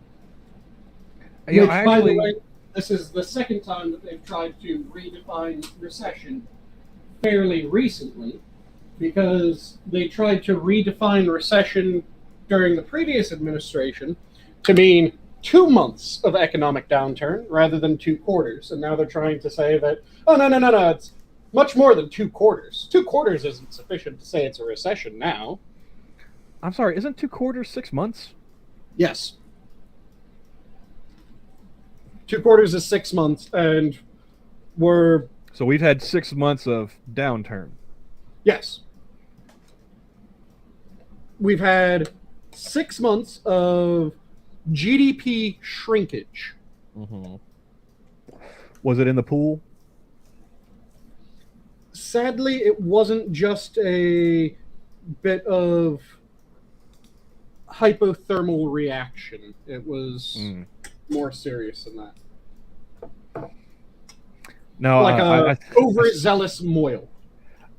Which, by the way, this is the second time that they've tried to redefine recession fairly recently, because they tried to redefine recession during the previous administration to mean 2 months of economic downturn rather than 2 quarters. And now they're trying to say that, oh, no, it's much more than 2 quarters. 2 quarters isn't sufficient to say it's a recession now. I'm sorry, isn't 2 quarters 6 months? Yes. 2 quarters is 6 months, and So we've had 6 months of downturn. Yes. We've had 6 months of GDP shrinkage. Mm-hmm. Was it in the pool? Sadly, it wasn't just a bit of hypothermal reaction. It was more serious than that. No, like a overzealous moil.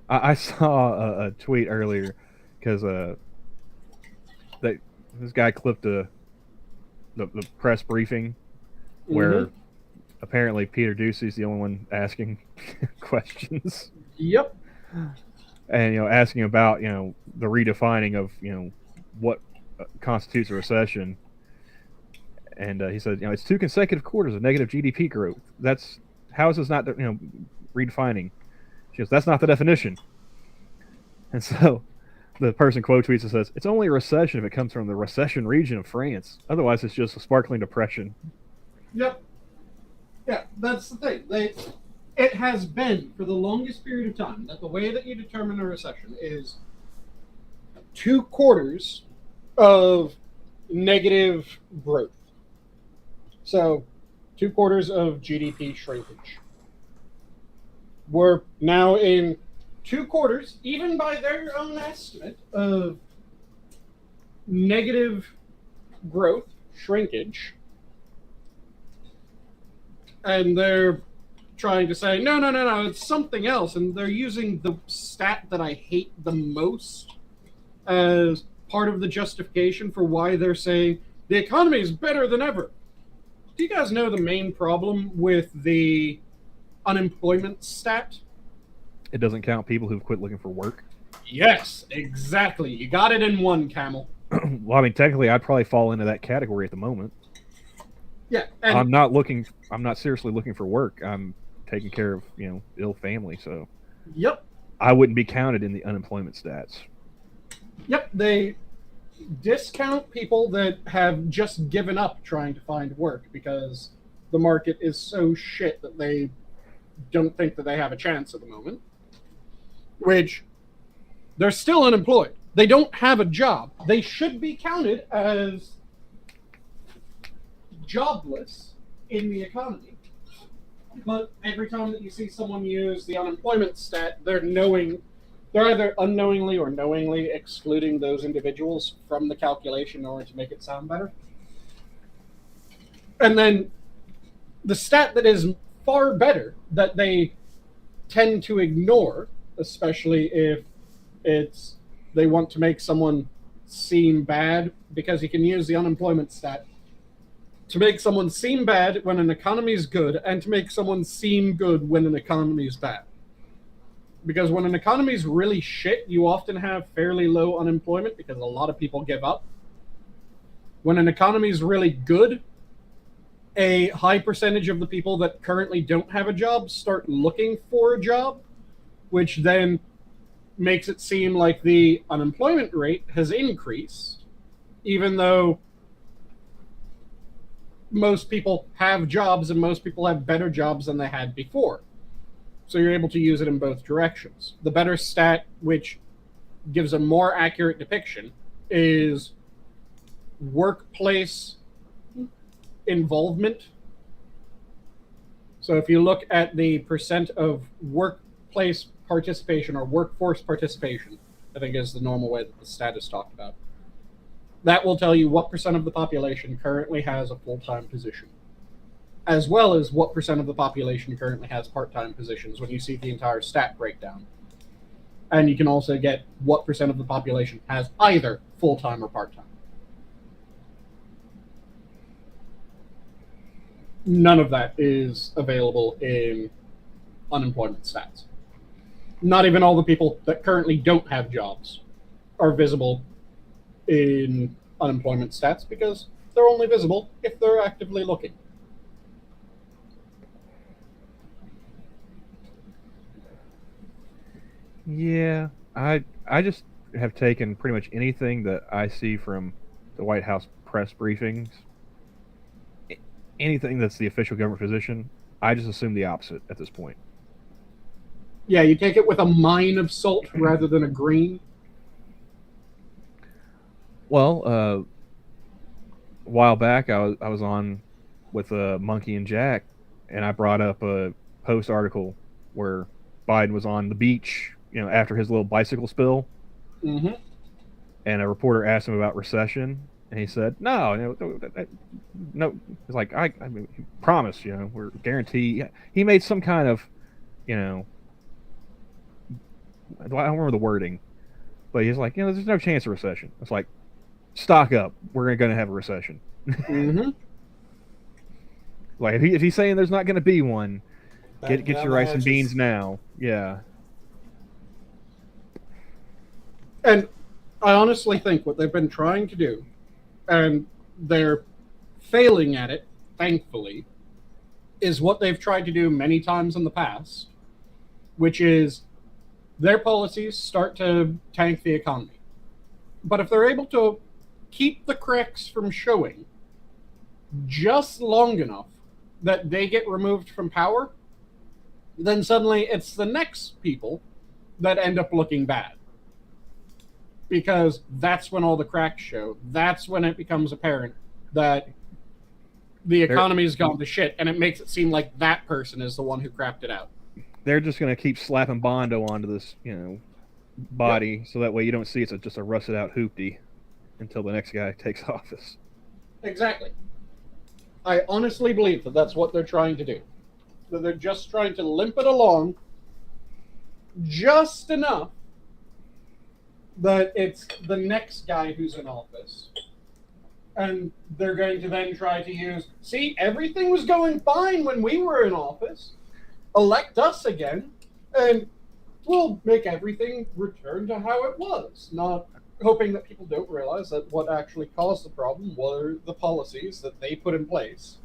I saw a tweet earlier because this guy clipped the press briefing where apparently Peter Ducey's the only one asking questions. Yep. And asking about the redefining of what constitutes a recession. And he said it's 2 consecutive quarters of negative GDP growth. How is this not redefining? She goes, that's not the definition. And so the person quote tweets and says, it's only a recession if it comes from the recession region of France. Otherwise, it's just a sparkling depression. Yep. Yeah, that's the thing. It has been, for the longest period of time, that the way that you determine a recession is 2/4 of negative growth. So 2/4 of GDP shrinkage. We're now in 2/4, even by their own estimate, of negative growth, shrinkage. And they're trying to say, no, it's something else. And they're using the stat that I hate the most as part of the justification for why they're saying the economy is better than ever. Do you guys know the main problem with the unemployment stat? It doesn't count people who've quit looking for work. Yes, exactly. You got it in one, Camel. Well, I mean, technically, I'd probably fall into that category at the moment. Yeah, and I'm not seriously looking for work. I'm taking care of, ill family, so yep. I wouldn't be counted in the unemployment stats. Yep, they discount people that have just given up trying to find work because the market is so shit that they don't think that they have a chance at the moment. Which, they're still unemployed. They don't have a job. They should be counted as jobless in the economy. But every time that you see someone use the unemployment stat, they're either unknowingly or knowingly excluding those individuals from the calculation in order to make it sound better. And then the stat that is far better that they tend to ignore, especially if they want to make someone seem bad, because you can use the unemployment stat to make someone seem bad when an economy is good and to make someone seem good when an economy is bad. Because when an economy is really shit, you often have fairly low unemployment because a lot of people give up. When an economy is really good, a high percentage of the people that currently don't have a job start looking for a job, which then makes it seem like the unemployment rate has increased, even though most people have jobs and most people have better jobs than they had before. So you're able to use it in both directions. The better stat, which gives a more accurate depiction, is workplace involvement. So if you look at the percent of workplace participation or workforce participation, I think is the normal way that the stat is talked about, that will tell you what percent of the population currently has a full-time position, as well as what percent of the population currently has part-time positions when you see the entire stat breakdown. And you can also get what percent of the population has either full-time or part-time. None of that is available in unemployment stats. Not even all the people that currently don't have jobs are visible in unemployment stats because they're only visible if they're actively looking. Yeah, I just have taken pretty much anything that I see from the White House press briefings, anything that's the official government position, I just assume the opposite at this point. Yeah, you take it with a mine of salt rather than a grain. Well, a while back, I was on with Monkey and Jack, and I brought up a Post article where Biden was on the beach, after his little bicycle spill. Mm-hmm. And a reporter asked him about recession, and he said, "No, no." It's like I mean, promise, we're guarantee. He made some kind of, I don't remember the wording, but he's like, there's no chance of recession. It's like, stock up. We're going to have a recession. Mm-hmm. Like if he's saying there's not going to be one, get your rice and beans now. Yeah. And I honestly think what they've been trying to do, and they're failing at it, thankfully, is what they've tried to do many times in the past, which is their policies start to tank the economy. But if they're able to keep the cracks from showing just long enough that they get removed from power, then suddenly it's the next people that end up looking bad. because that's when all the cracks show. That's when it becomes apparent that the economy's gone to shit, and it makes it seem like that person is the one who crapped it out. They're just going to keep slapping Bondo onto this, body, so that way you don't see it's just a rusted out hoopty until the next guy takes office. Exactly. I honestly believe that that's what they're trying to do. That they're just trying to limp it along just enough that it's the next guy who's in office. And they're going to then try to use, see, everything was going fine when we were in office. Elect us again, and we'll make everything return to how it was. Not hoping that people don't realize that what actually caused the problem were the policies that they put in place.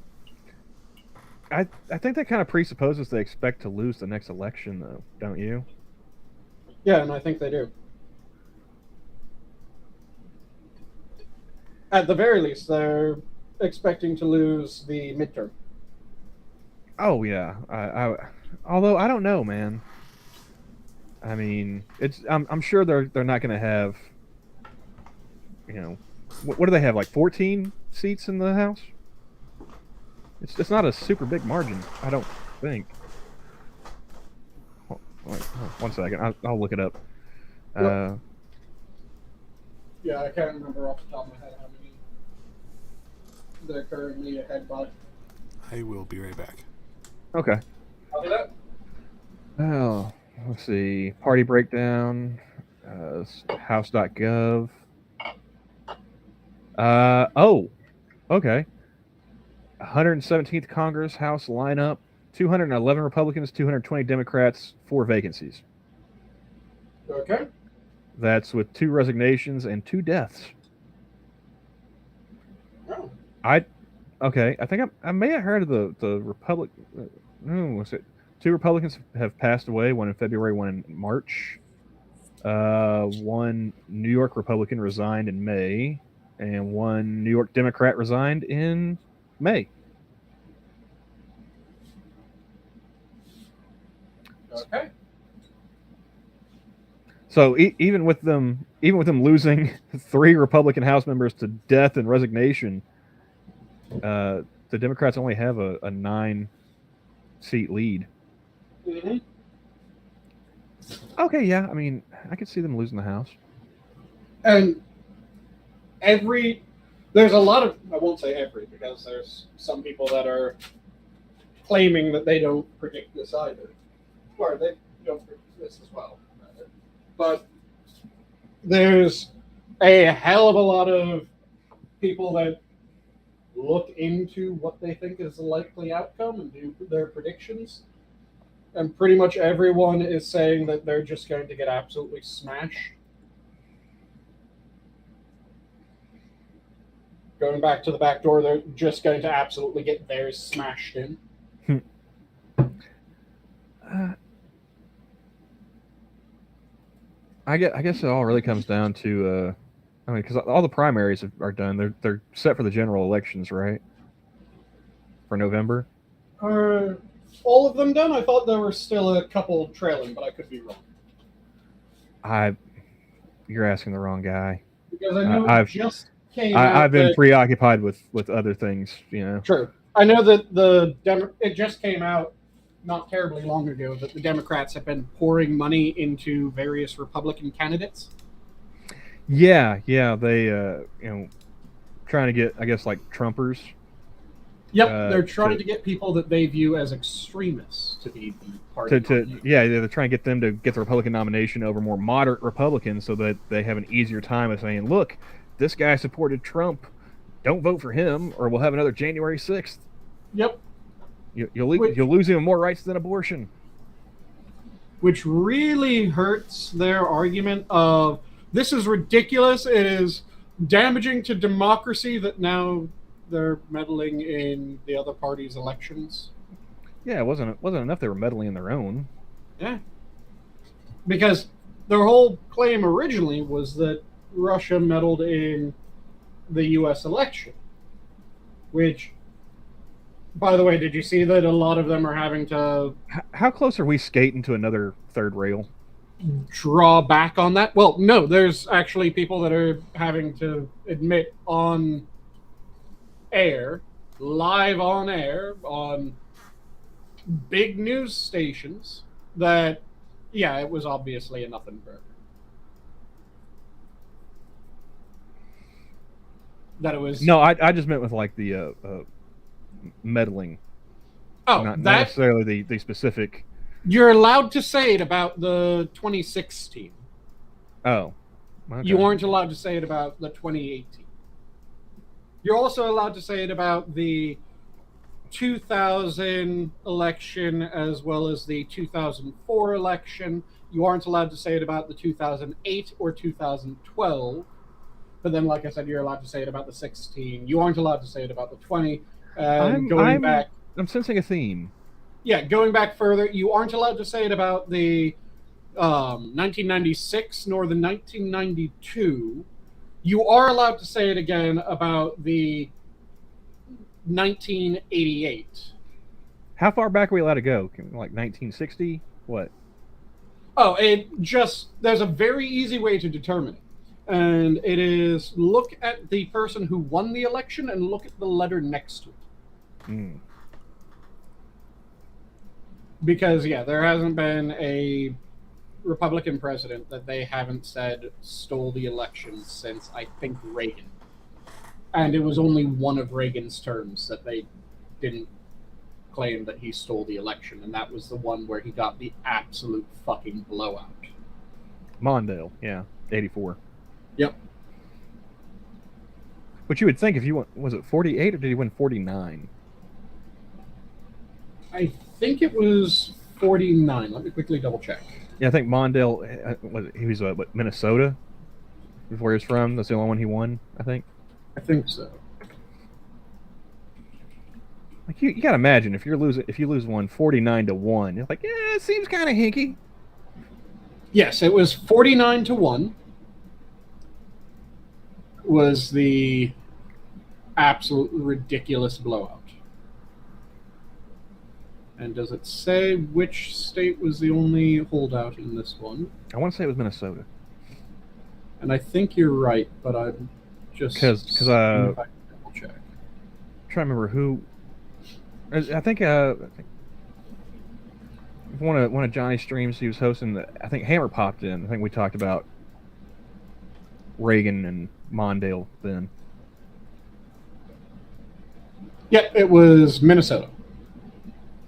I think that kind of presupposes they expect to lose the next election, though, don't you? Yeah, and I think they do. At the very least, they're expecting to lose the midterm. Oh yeah, although I don't know, man. I mean, I'm sure they're not going to have, what do they have, like 14 seats in the House? It's not a super big margin, I don't think. Wait, 1 second, I'll look it up. Yeah, I can't remember off the top of my head how many they're currently ahead by. I will be right back. Okay. I'll do that. Oh, let's see. Party breakdown. House.gov. Oh, okay. 117th Congress House lineup. 211 Republicans, 220 Democrats, 4 vacancies. Okay. That's with 2 resignations and 2 deaths. Oh. I think I may have heard of the Republic. What's it? 2 Republicans have passed away. One in February, one in March. One New York Republican resigned in May, and one New York Democrat resigned in May. Okay. So even with them losing 3 Republican House members to death and resignation, the Democrats only have a 9-seat lead. Mm-hmm. Okay, yeah. I mean, I could see them losing the House. And there's a lot of, I won't say every, because there's some people that are claiming that they don't predict this either. Or they don't predict this as well. But there's a hell of a lot of people that look into what they think is the likely outcome and do their predictions. And pretty much everyone is saying that they're just going to get absolutely smashed. Going back to the back door, they're just going to absolutely get theirs smashed in. I guess it all really comes down to, because all the primaries are done. They're set for the general elections, right? For November. Are all of them done? I thought there were still a couple trailing, but I could be wrong. You're asking the wrong guy. Because I know I've been preoccupied with other things, True. I know that it just came out not terribly long ago that the Democrats have been pouring money into various Republican candidates. Yeah, they trying to get, I guess, like Trumpers. Yep, they're trying to get people that they view as extremists to be the party. They're trying to get them to get the Republican nomination over more moderate Republicans so that they have an easier time of saying, look, this guy supported Trump. Don't vote for him, or we'll have another January 6th. Yep. You'll lose even more rights than abortion. Which really hurts their argument of, this is ridiculous, it is damaging to democracy that now they're meddling in the other party's elections. Yeah, it wasn't enough they were meddling in their own. Yeah. Because their whole claim originally was that Russia meddled in the U.S. election. Which, by the way, did you see that a lot of them are having to... How close are we skating to another third rail? draw back on that. Well, no, there's actually people that are having to admit on air, live on air, on big news stations, that, yeah, it was obviously a nothing burger. That it was... No, I just meant with like the meddling. Oh, not that... necessarily the specific... You're allowed to say it about the 2016. Oh. Okay. You aren't allowed to say it about the 2018. You're also allowed to say it about the 2000 election as well as the 2004 election. You aren't allowed to say it about the 2008 or 2012. But then, like I said, you're allowed to say it about the 16. You aren't allowed to say it about the 20. I'm sensing a theme. Yeah, going back further, you aren't allowed to say it about the 1996 nor the 1992. You are allowed to say it again about the 1988. How far back are we allowed to go? Like 1960? What? Oh, there's a very easy way to determine it. And it is look at the person who won the election and look at the letter next to it. Mm. Because, yeah, there hasn't been a Republican president that they haven't said stole the election since, I think, Reagan. And it was only one of Reagan's terms that they didn't claim that he stole the election, and that was the one where he got the absolute fucking blowout. Mondale, yeah, 84. Yep. But you would think if you won, was it 48 or did he win 49? I think it was 49. Let me quickly double check. Yeah, I think Mondale, he was what, Minnesota? Where he's from. That's the only one he won, I think. I think so. Like you gotta imagine if you lose one 49-1, you're like, yeah, it seems kind of hinky. Yes, it was 49-1. Was the absolutely ridiculous blowout. And does it say which state was the only holdout in this one? I want to say it was Minnesota. And I think you're right, but I'm just... Because double check. I'm trying to remember who... I think one of Johnny's streams he was hosting, I think Hammer popped in. I think we talked about Reagan and Mondale then. Yep, it was Minnesota.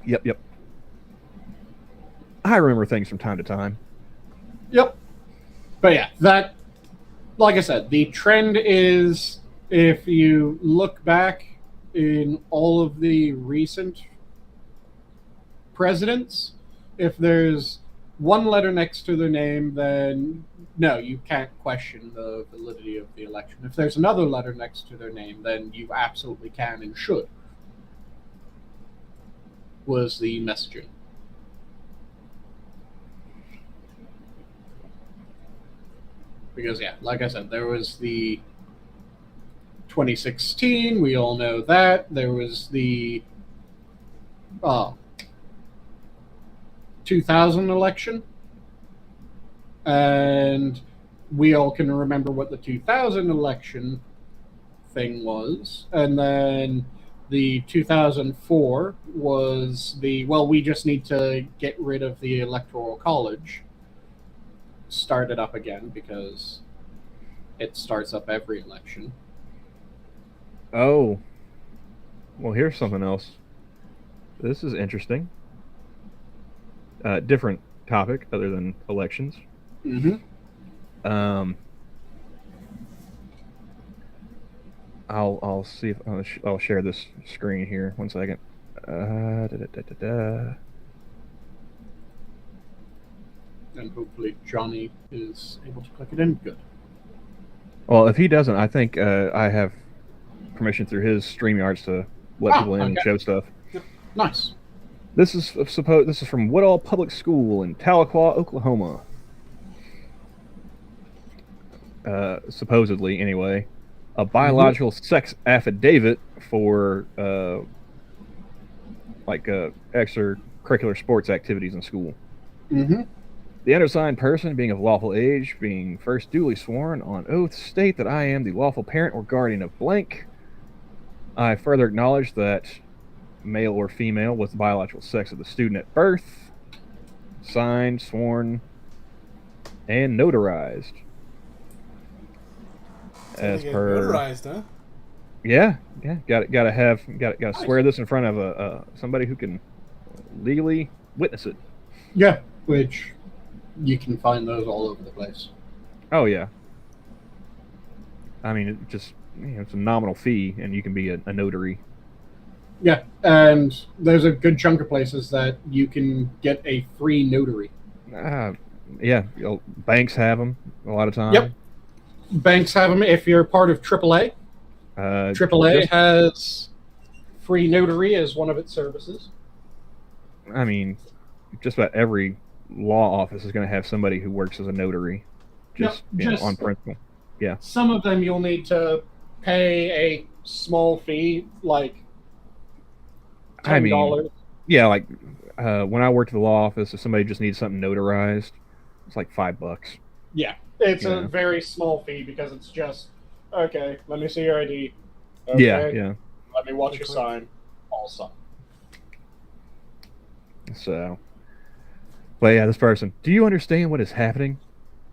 Yep. I remember things from time to time. Yep. But yeah, that, like I said, the trend is, if you look back in all of the recent presidents, if there's one letter next to their name, then no, you can't question the validity of the election. If there's another letter next to their name, then you absolutely can and should. Was the messaging. Because, yeah, like I said, there was the 2016, we all know that. There was the 2000 election. And we all can remember what the 2000 election thing was. And then the 2004 was the, well, we just need to get rid of the Electoral College. Start it up again because it starts up every election. Oh. Well, here's something else. This is interesting. Different topic other than elections. Mm-hmm. I'll see if I'll share this screen here. 1 second. And hopefully Johnny is able to click it in. Good. Well, if he doesn't, I think I have permission through his StreamYards to let people in and show stuff. Yep. Nice. This is from Woodall Public School in Tahlequah, Oklahoma. Supposedly, anyway, a biological sex affidavit for extracurricular sports activities in school. Mm-hmm. The undersigned person, being of lawful age, being first duly sworn on oath, state that I am the lawful parent or guardian of blank. I further acknowledge that male or female was the biological sex of the student at birth. Signed, sworn, and notarized. So they As get per, notarized, huh? yeah, gotta Nice. swear this in front of a somebody who can legally witness it. Yeah, which you can find those all over the place. Oh yeah. I mean, it just it's a nominal fee, and you can be a notary. Yeah, and there's a good chunk of places that you can get a free notary. Yeah, banks have them a lot of time. Yep. Banks have them if you're part of AAA. AAA has free notary as one of its services. I mean, just about every law office is going to have somebody who works as a notary, just, just on principle. Yeah. Some of them you'll need to pay a small fee, like $10. I mean, yeah, like when I worked at the law office, if somebody just needs something notarized, it's like $5. Yeah, it's Yeah. a very small fee because it's just, okay, let me see your ID. Okay, Yeah. let me watch you sign. All sign. So, but yeah, this person, do you understand what is happening?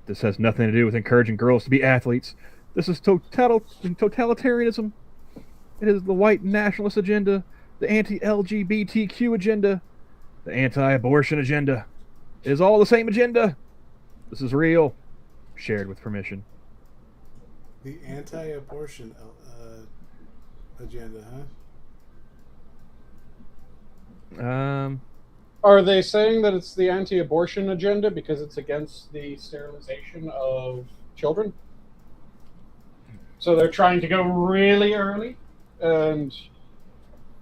This has nothing to do with encouraging girls to be athletes. This is totalitarianism. It is the white nationalist agenda, the anti-LGBTQ agenda, the anti-abortion agenda. It is all the same agenda. This is real. Shared with permission. The anti-abortion agenda, huh? Are they saying that it's the anti-abortion agenda because it's against the sterilization of children? So they're trying to go really early and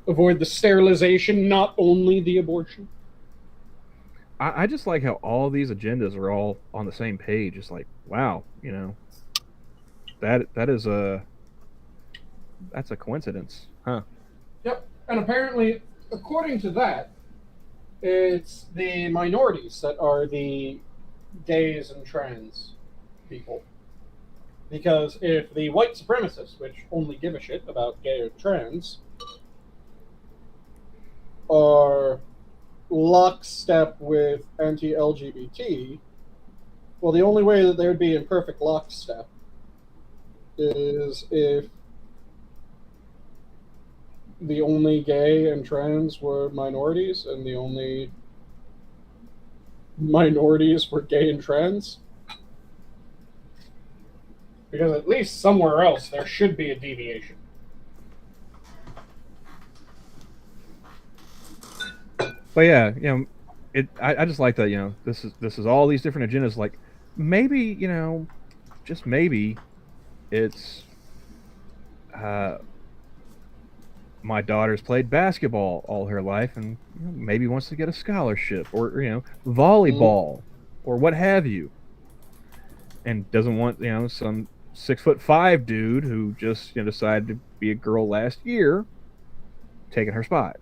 avoid the sterilization, not only the abortion? I just like how all these agendas are all on the same page. It's like, wow, that's a coincidence, huh? Yep. And apparently, according to that, it's the minorities that are the gays and trans people. Because if the white supremacists, which only give a shit about gay or trans, are lockstep with anti-LGBT, well, the only way that they would be in perfect lockstep is if the only gay and trans were minorities and the only minorities were gay and trans. Because at least somewhere else there should be a deviation. But yeah, I just like that. This is all these different agendas. Like maybe just maybe it's my daughter's played basketball all her life and maybe wants to get a scholarship or volleyball or what have you, and doesn't want some 6'5" dude who just decided to be a girl last year taking her spot.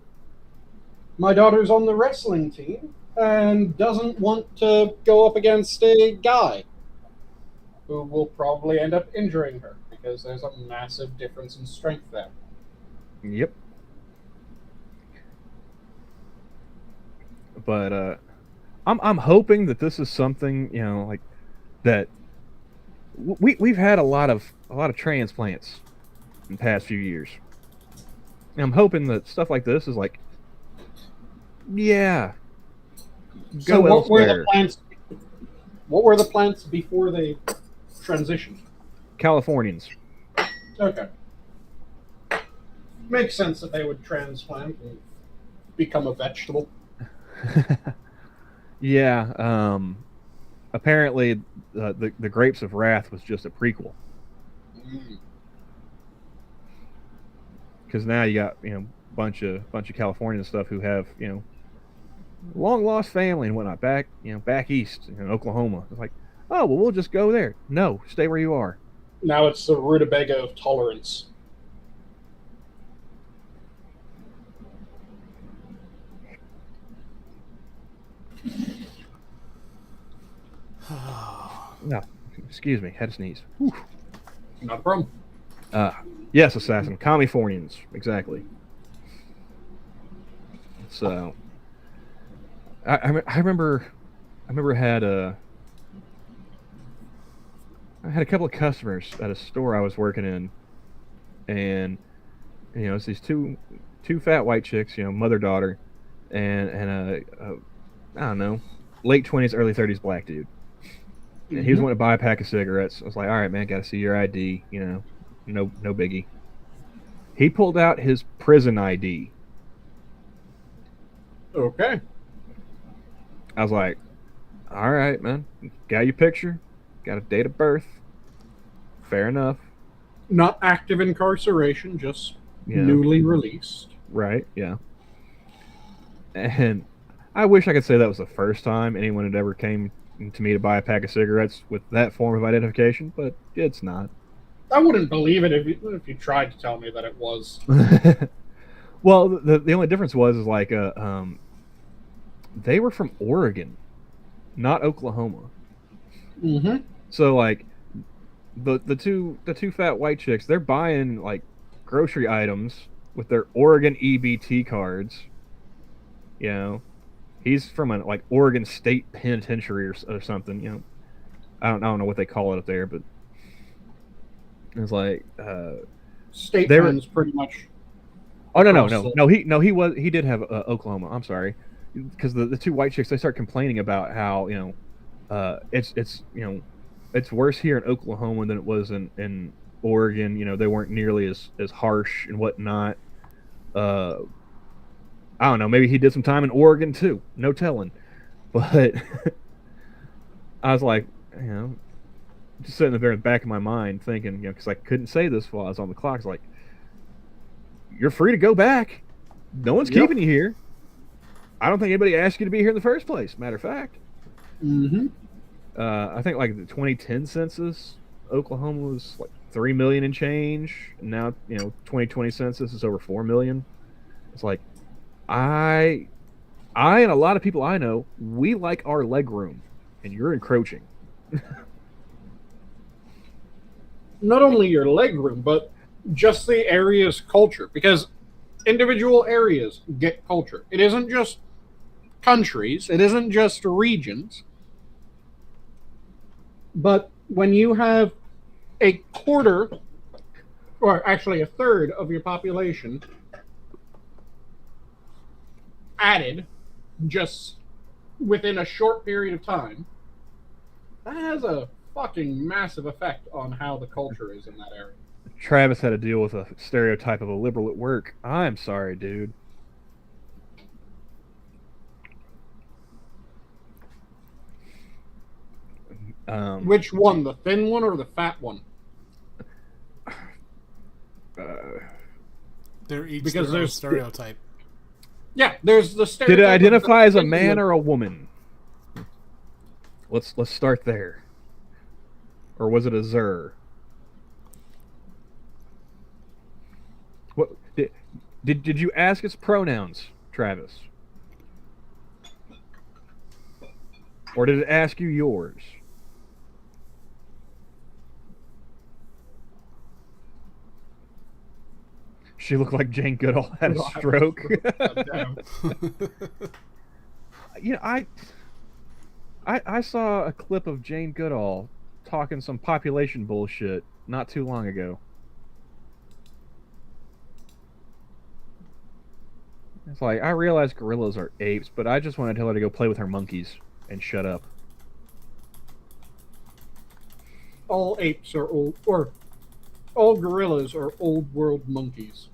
My daughter's on the wrestling team and doesn't want to go up against a guy who will probably end up injuring her because there's a massive difference in strength there. Yep. But I'm hoping that this is something like that. We've had a lot of transplants in the past few years. And I'm hoping that stuff like this is like, yeah, So go what were elsewhere. the plants? What were the plants before they transitioned? Californians. Okay. Makes sense that they would transplant and become a vegetable. Yeah. Apparently, the Grapes of Wrath was just a prequel. Because now you got bunch of Californian stuff who have long lost family and whatnot back east in Oklahoma. It's like, oh well, we'll just go there. No, stay where you are. Now it's the rutabaga of tolerance. No, excuse me, had to sneeze. Whew. Not a problem. Yes, assassin, Californians, exactly. So, I remember I had a couple of customers at a store I was working in, and it's these two fat white chicks, mother daughter, and a I don't know, late 20s, early 30s black dude. And he was wanting to buy a pack of cigarettes. I was like, all right, man, got to see your ID. No biggie. He pulled out his prison ID. Okay. I was like, all right, man, got your picture, got a date of birth. Fair enough. Not active incarceration, just Yeah. newly released. Right, yeah. And I wish I could say that was the first time anyone had ever came to me to buy a pack of cigarettes with that form of identification, but it's not. I wouldn't believe it if you tried to tell me that it was. Well, the only difference was like they were from Oregon, not Oklahoma. Mm-hmm. So like the two fat white chicks, they're buying like grocery items with their Oregon EBT cards. He's from a like Oregon State Penitentiary or something. I don't know what they call it up there, but it's like State Pen's pretty much. Oh no! He did have Oklahoma. I'm sorry, because the two white chicks, they start complaining about how it's worse here in Oklahoma than it was in Oregon. They weren't nearly as harsh and whatnot. I don't know. Maybe he did some time in Oregon too. No telling. But I was like, just sitting there in the back of my mind thinking, because I couldn't say this while I was on the clock. I was like, you're free to go back. No one's keeping you here. I don't think anybody asked you to be here in the first place. Matter of fact. Mm-hmm. I think like the 2010 census, Oklahoma was like 3 million and change. And now, 2020 census is over 4 million. It's like, I and a lot of people I know, we like our leg room, and you're encroaching. Not only your leg room, but just the area's culture, because individual areas get culture. It isn't just countries, it isn't just regions, but when you have a quarter, or actually a third of your population added just within a short period of time, that has a fucking massive effect on how the culture is in that area. Travis had to deal with a stereotype of a liberal at work. I'm sorry, dude. Which one, the thin one or the fat one? They're each because their own stereotype. Yeah, there's the stereotype. Did it identify as a man or a woman? Let's start there. Or was it a THUR? What did you ask its pronouns, Travis? Or did it ask you yours? She looked like Jane Goodall had a stroke. I saw a clip of Jane Goodall talking some population bullshit not too long ago. It's like, I realize gorillas are apes, but I just want to tell her to go play with her monkeys and shut up. All apes are old, or all gorillas are old world monkeys.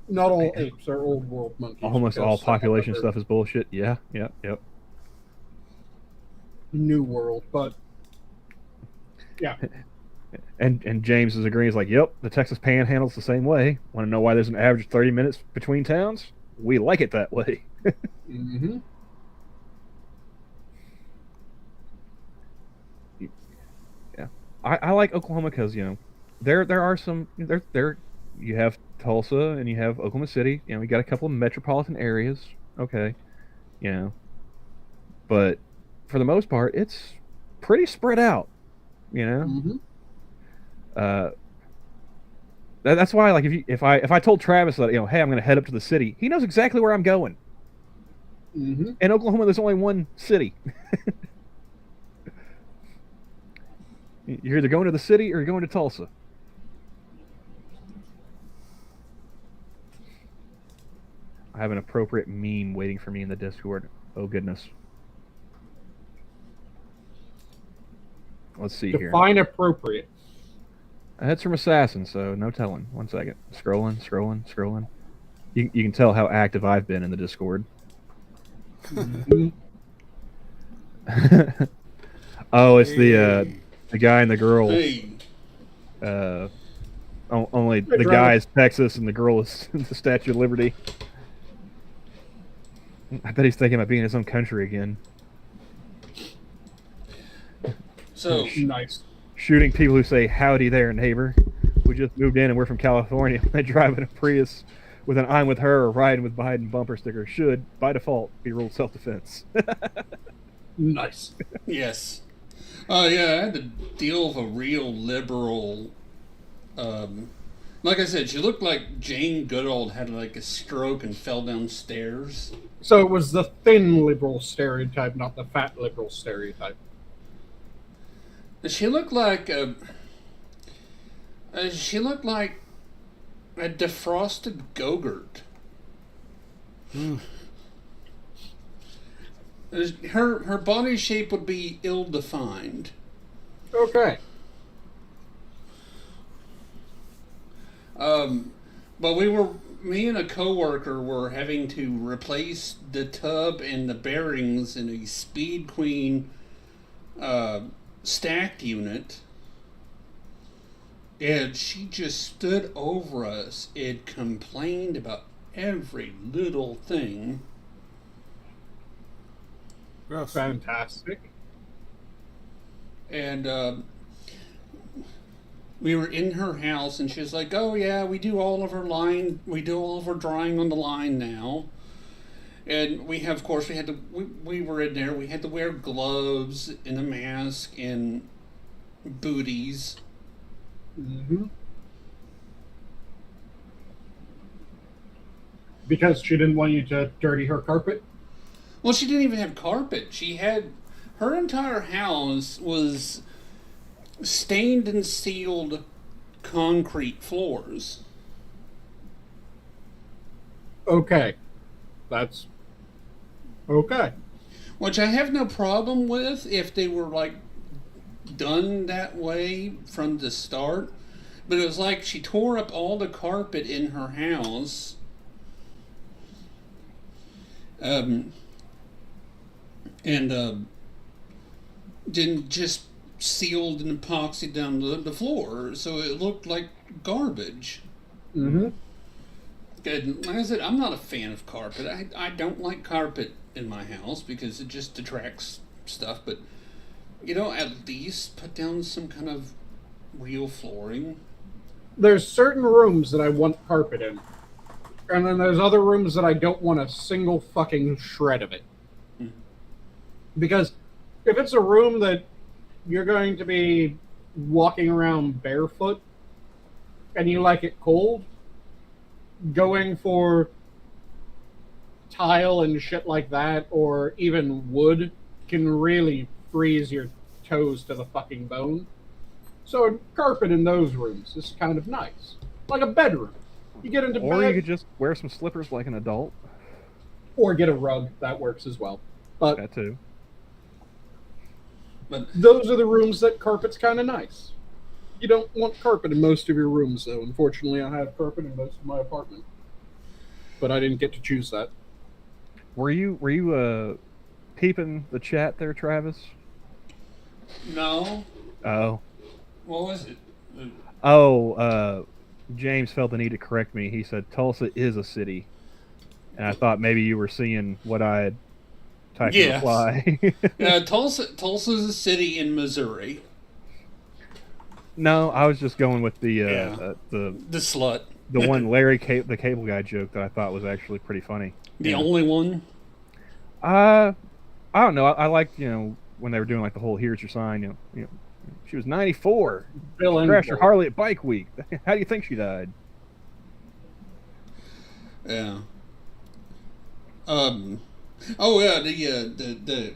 Not all apes are old world monkeys. Almost all population stuff is bullshit. Yeah, yep. New World, but yeah. And James is agreeing. He's like, yep, the Texas Panhandle's the same way. Want to know why there's an average 30 minutes between towns? We like it that way. Mm-hmm. Yeah, I like Oklahoma because there are some there you have Tulsa and you have Oklahoma City. You know, we got a couple of metropolitan areas. Okay, you know, but for the most part, it's pretty spread out. You know, that's why, like, if I told Travis that, you know, hey, I'm going to head up to the city, he knows exactly where I'm going. In Oklahoma, there's only one city. You're either going to the city or you're going to Tulsa. I have an appropriate meme waiting for me in the Discord. Oh, goodness. Let's see here. Define appropriate. That's from Assassin, so no telling. 1 second. Scrolling. You can tell how active I've been in the Discord. Oh, it's the guy and the girl. Hey. Only the guy is Texas and the girl is the Statue of Liberty. I bet he's thinking about being in his own country again. So Nice. Shooting people who say, howdy there, neighbor. We just moved in and we're from California. They drive in a Prius with an I'm with her or riding with Biden bumper sticker should, by default, be ruled self-defense. Nice. yes. Yeah, I had to deal with a real liberal. Like I said, she looked like Jane Goodall had like a stroke and fell downstairs. So it was the thin liberal stereotype, not the fat liberal stereotype. She looked like a defrosted Go-Gurt. Her body shape would be ill-defined. Okay. But me and a coworker were having to replace the tub and the bearings in a Speed Queen stacked unit, and she just stood over us and complained about every little thing. Gross. Fantastic. And we were in her house, and she was like, "Oh yeah, we do all of our drawing on the line now." And we were in there. We had to wear gloves and a mask and booties. Because she didn't want you to dirty her carpet? Well, she didn't even have carpet. Her entire house was stained and sealed concrete floors. Okay. That's okay. Which I have no problem with if they were like done that way from the start. But it was like she tore up all the carpet in her house. And then just sealed and epoxied down the floor, so it looked like garbage. Mm-hmm. And like I said, I'm not a fan of carpet. I don't like carpet in my house because it just detracts stuff. But, you know, at least put down some kind of real flooring. There's certain rooms that I want carpet in. And then there's other rooms that I don't want a single fucking shred of it. Because if it's a room that you're going to be walking around barefoot and you like it cold, going for tile and shit like that, or even wood, can really freeze your toes to the fucking bone. So carpet in those rooms is kind of nice. Like a bedroom. You get into or bed, you could just wear some slippers like an adult. or get a rug. That works as well. But That too. But those are the rooms that carpet's kind of nice. You don't want carpet in most of your rooms, though. Unfortunately, I have carpet in most of my apartment. But I didn't get to choose that. Were you peeping the chat there, Travis? no, Oh. what was it? James felt the need to correct me. He said Tulsa is a city. And I thought maybe you were seeing what I had typed in Yes. reply. Tulsa's a city in Missouri. No, I was just going with the Yeah. the The slut. the one Larry, the cable guy joke that I thought was actually pretty funny. The only one? I don't know. I liked, when they were doing like the whole "here's your sign." She was 94. Bill Crashed her Harley at Bike Week. How do you think she died? Yeah. Oh yeah.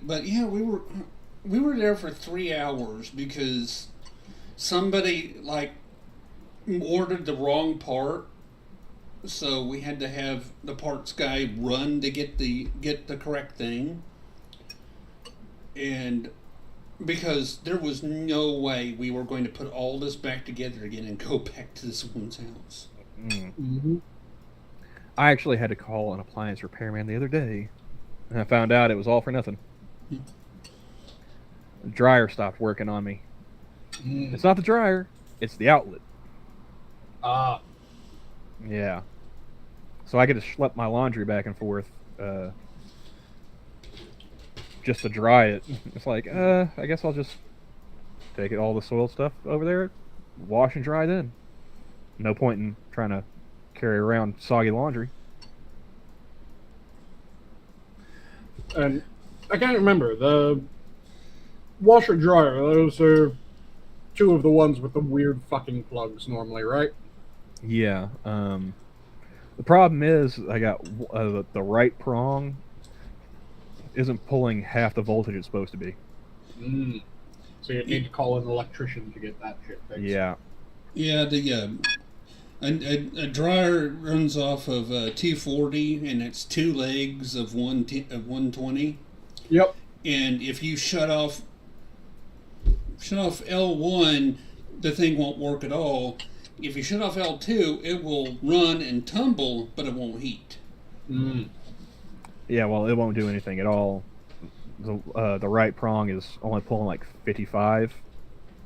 But yeah, we were there for 3 hours because somebody like ordered the wrong part, so we had to have the parts guy run to get the correct thing, and because there was no way we were going to put all this back together again and go back to this woman's house. Mm-hmm. I actually had to call an appliance repairman the other day, and I found out it was all for nothing. The dryer stopped working on me. It's not the dryer, it's the outlet. Yeah. So I get to schlep my laundry back and forth just to dry it. It's like, I guess I'll just take all the soiled stuff over there, wash and dry then. No point in trying to carry around soggy laundry. And I can't remember, the washer dryer, those are two of the ones with the weird fucking plugs normally, right? Yeah. The problem is I got the right prong isn't pulling half the voltage it's supposed to be. So you need to call an electrician to get that shit fixed. Yeah. Yeah, a dryer runs off of 240, and it's 2 legs of 120. Yep. And if you shut off L1, the thing won't work at all. If you shut off L2, it will run and tumble, but it won't heat. Yeah, well, it won't do anything at all. The right prong is only pulling like 55.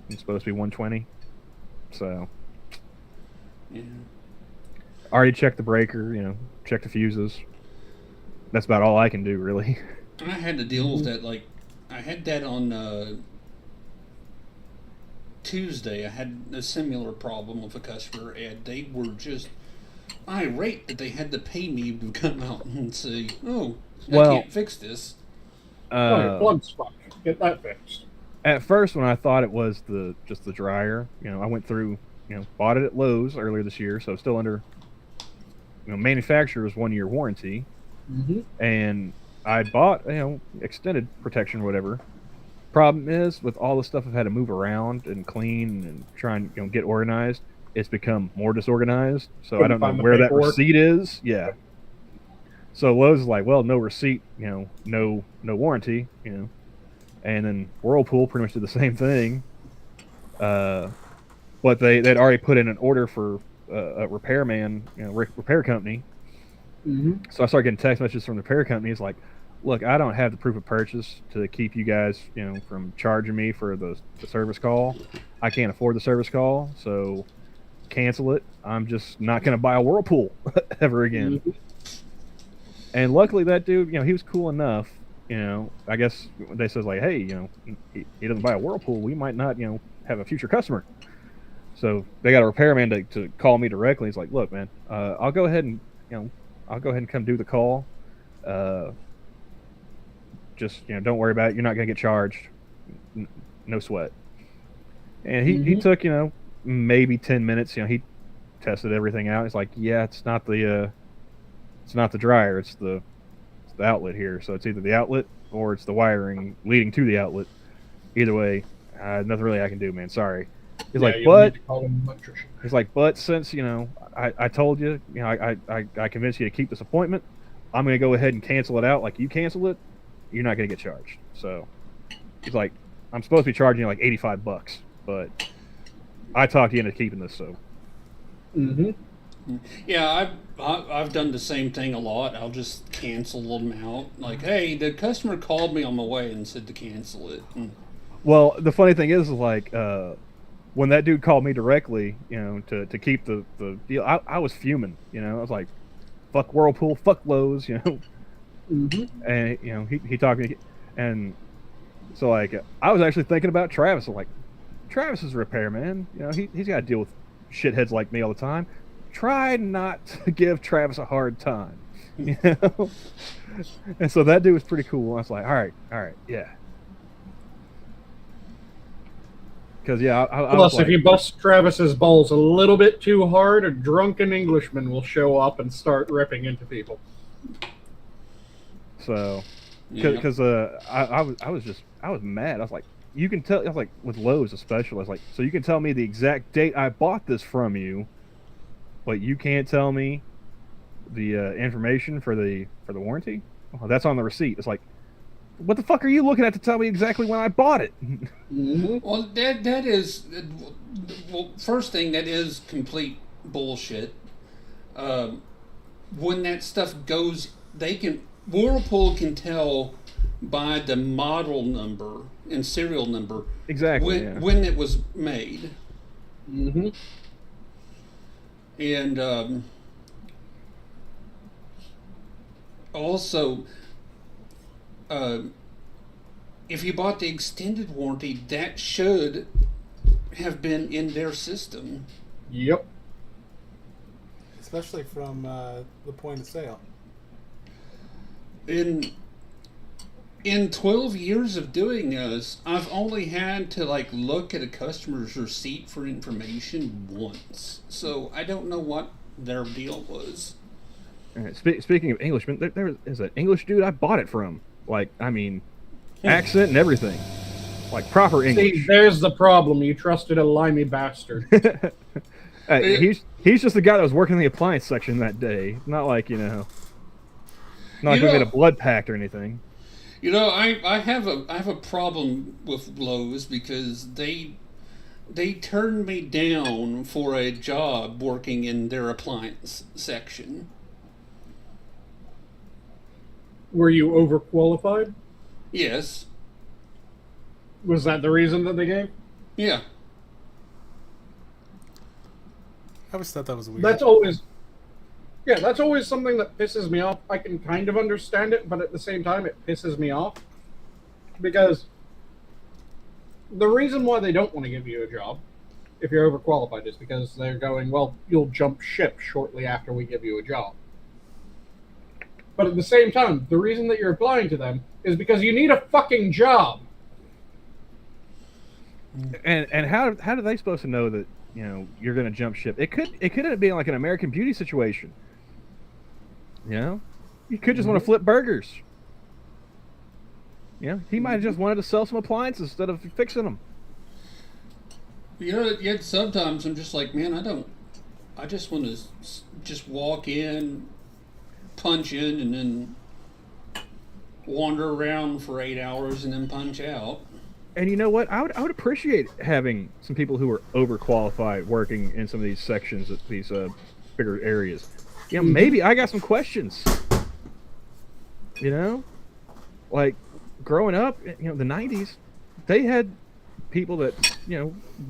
It's supposed to be 120. So, yeah. Already checked the breaker, checked the fuses. That's about all I can do, really. I had to deal with that. Like, I had that on Tuesday. I had a similar problem with a customer, and they were just irate that they had to pay me to come out and say, "Oh, I can't fix this." Your plug's fucked. Get that fixed. At first, when I thought it was just the dryer, I went through, bought it at Lowe's earlier this year, so still under, manufacturer's 1-year warranty, and I bought, extended protection or whatever. Problem is, with all the stuff I've had to move around and clean and try and get organized, it's become more disorganized. So I don't know where that receipt is. Yeah. So Lowe's is like, well, no receipt, no warranty, and then Whirlpool pretty much did the same thing. But they'd already put in an order for a repairman, repair company. So I started getting text messages from the repair company. It's like, look, I don't have the proof of purchase to keep you guys, from charging me for the service call. I can't afford the service call, so cancel it. I'm just not going to buy a Whirlpool ever again. And luckily that dude, he was cool enough. I guess they says like, hey, he doesn't buy a Whirlpool, we might not, have a future customer. So they got a repairman to call me directly. He's like, look, man, I'll go ahead and come do the call. Just don't worry about it. You're not gonna get charged. No sweat. And he took maybe 10 minutes. He tested everything out. He's like, yeah, it's not the dryer. It's the outlet here. So it's either the outlet or it's the wiring leading to the outlet. Either way, nothing really I can do, man. Sorry. He's like, but he's like, but since I told you, I convinced you to keep this appointment, I'm gonna go ahead and cancel it out. Like you cancel it, you're not gonna get charged. So he's like, I'm supposed to be charging you like $85, but I talked you into keeping this. So. Yeah, I've done the same thing a lot. I'll just cancel them out. Like, hey, the customer called me on my way and said to cancel it. Well, the funny thing is like, when that dude called me directly, to keep the deal, I was fuming. I was like, fuck Whirlpool, fuck Lowe's, And he talked to me, and so like I was actually thinking about Travis. I'm like, Travis is a repairman. He's got to deal with shitheads like me all the time. try not to give Travis a hard time, you know. And so that dude was pretty cool. I was like, all right, yeah. Because I Plus, was like, if you bust Travis's balls a little bit too hard, a drunken Englishman will show up and start ripping into people. so, because I was mad. I was like, you can tell. I was like, with Lowe's especially, I was like, so you can tell me the exact date I bought this from you, but you can't tell me the information for the warranty. Oh, that's on the receipt. It's like, what the fuck are you looking at to tell me exactly when I bought it? Mm-hmm. Well, that is, well, first thing, that is complete bullshit. When that stuff goes, Whirlpool can tell by the model number and serial number Exactly. when it was made. Mm-hmm. And also, if you bought the extended warranty, that should have been in their system. Yep. Especially from the point of sale. In 12 years of doing this, I've only had to look at a customer's receipt for information once. So I don't know what their deal was. All right, speaking of Englishmen, there is an English dude I bought it from. Accent and everything. Like proper English. See, there's the problem. You trusted a limey bastard. He's just the guy that was working in the appliance section that day. Not like, not like we made a blood pact or anything. I have a problem with Lowe's because they turned me down for a job working in their appliance section. Were you overqualified? Yes. Was that the reason that they gave? Yeah. I always thought that was weird. That's always something that pisses me off. I can kind of understand it, but at the same time, it pisses me off. Because the reason why they don't want to give you a job, if you're overqualified, is because they're going, well, you'll jump ship shortly after we give you a job. But at the same time, the reason that you're applying to them is because you need a fucking job. And how are they supposed to know that you're going to jump ship? It could end up being like an American Beauty situation. You could just want to flip burgers. He might have just wanted to sell some appliances instead of fixing them. Yet sometimes I'm just like, man, I just want to just walk in, punch in, and then wander around for 8 hours and then punch out. And you know what? I would appreciate having some people who are overqualified working in some of these sections at these bigger areas. Maybe I got some questions. Like growing up, the 90s, they had people that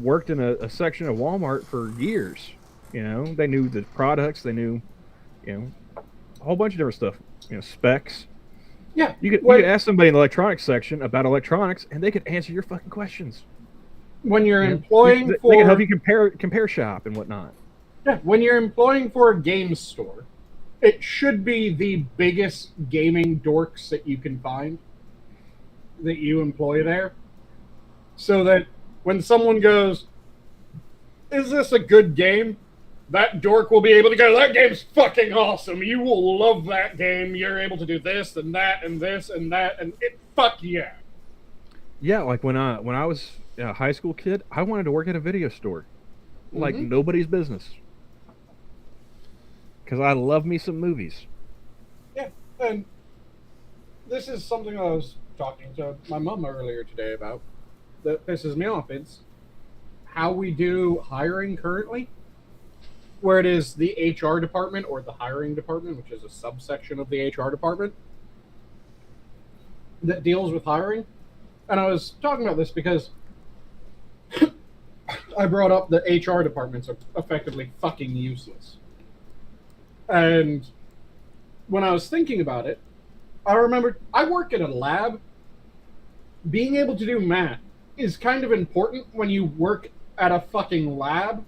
worked in a section of Walmart for years. They knew the products, they knew a whole bunch of different stuff. Specs. Yeah, you could ask somebody in the electronics section about electronics, and they could answer your fucking questions. When you're employing they can help you compare shop and whatnot. Yeah, when you're employing for a game store, it should be the biggest gaming dorks that you can find that you employ there, so that when someone goes, "Is this a good game?" that dork will be able to go, "That game's fucking awesome. You will love that game. You're able to do this and that and this and that, and fuck yeah." Yeah, like when I was a high school kid, I wanted to work at a video store, like nobody's business, because I love me some movies. Yeah, and this is something I was talking to my mom earlier today about that pisses me off. It's how we do hiring currently, where it is the HR department or the hiring department, which is a subsection of the HR department that deals with hiring. And I was talking about this because I brought up that HR departments are effectively fucking useless. And when I was thinking about it, I remembered I work at a lab. Being able to do math is kind of important when you work at a fucking lab.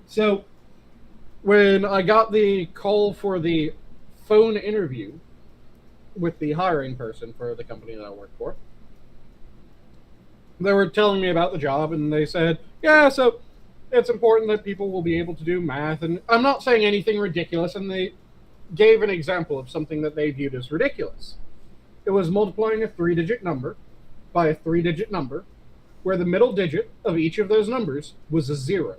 So when I got the call for the phone interview with the hiring person for the company that I work for, they were telling me about the job, and they said, yeah, so it's important that people will be able to do math. And I'm not saying anything ridiculous, and they gave an example of something that they viewed as ridiculous. It was multiplying a 3-digit number by a 3-digit number, where the middle digit of each of those numbers was a 0.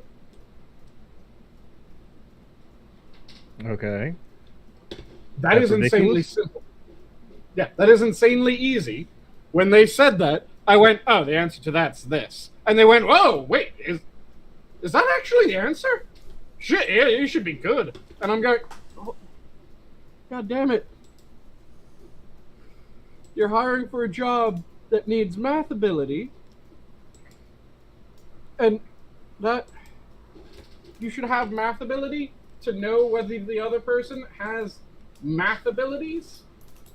Okay. That's insanely simple. Yeah, that is insanely easy. When they said that, I went, oh, the answer to that's this. And they went, whoa, wait, is that actually the answer? Shit, yeah, you should be good. And I'm going, oh, God damn it. You're hiring for a job that needs math ability. And that you should have math ability to know whether the other person has math abilities.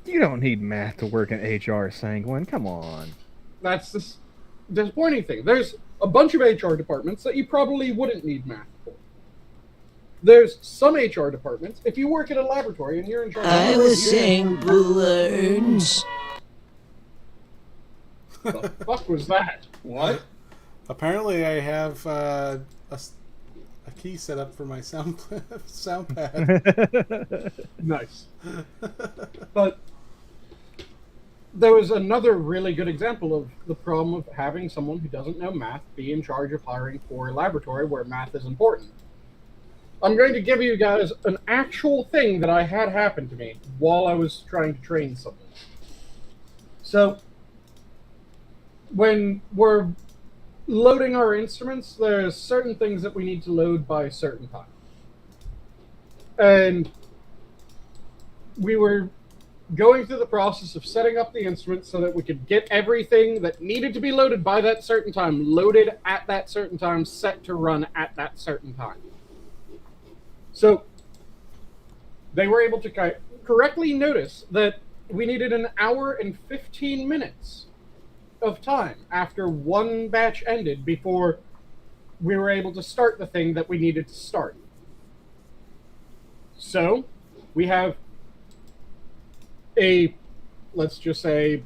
You don't need math to work in HR, Sanguine. Come on. That's the disappointing thing. There's a bunch of HR departments that you probably wouldn't need math for. There's some HR departments, if you work at a laboratory and you're in charge of... I was saying balloons. What the fuck was that? What? Apparently, I have a key set up for my sound pad. Nice. But there was another really good example of the problem of having someone who doesn't know math be in charge of hiring for a laboratory where math is important. I'm going to give you guys an actual thing that I had happen to me while I was trying to train someone. So, when we're loading our instruments, there's certain things that we need to load by a certain time. And we were going through the process of setting up the instrument so that we could get everything that needed to be loaded by that certain time, loaded at that certain time, set to run at that certain time. So they were able to correctly notice that we needed an hour and 15 minutes of time after one batch ended before we were able to start the thing that we needed to start. So we have let's just say,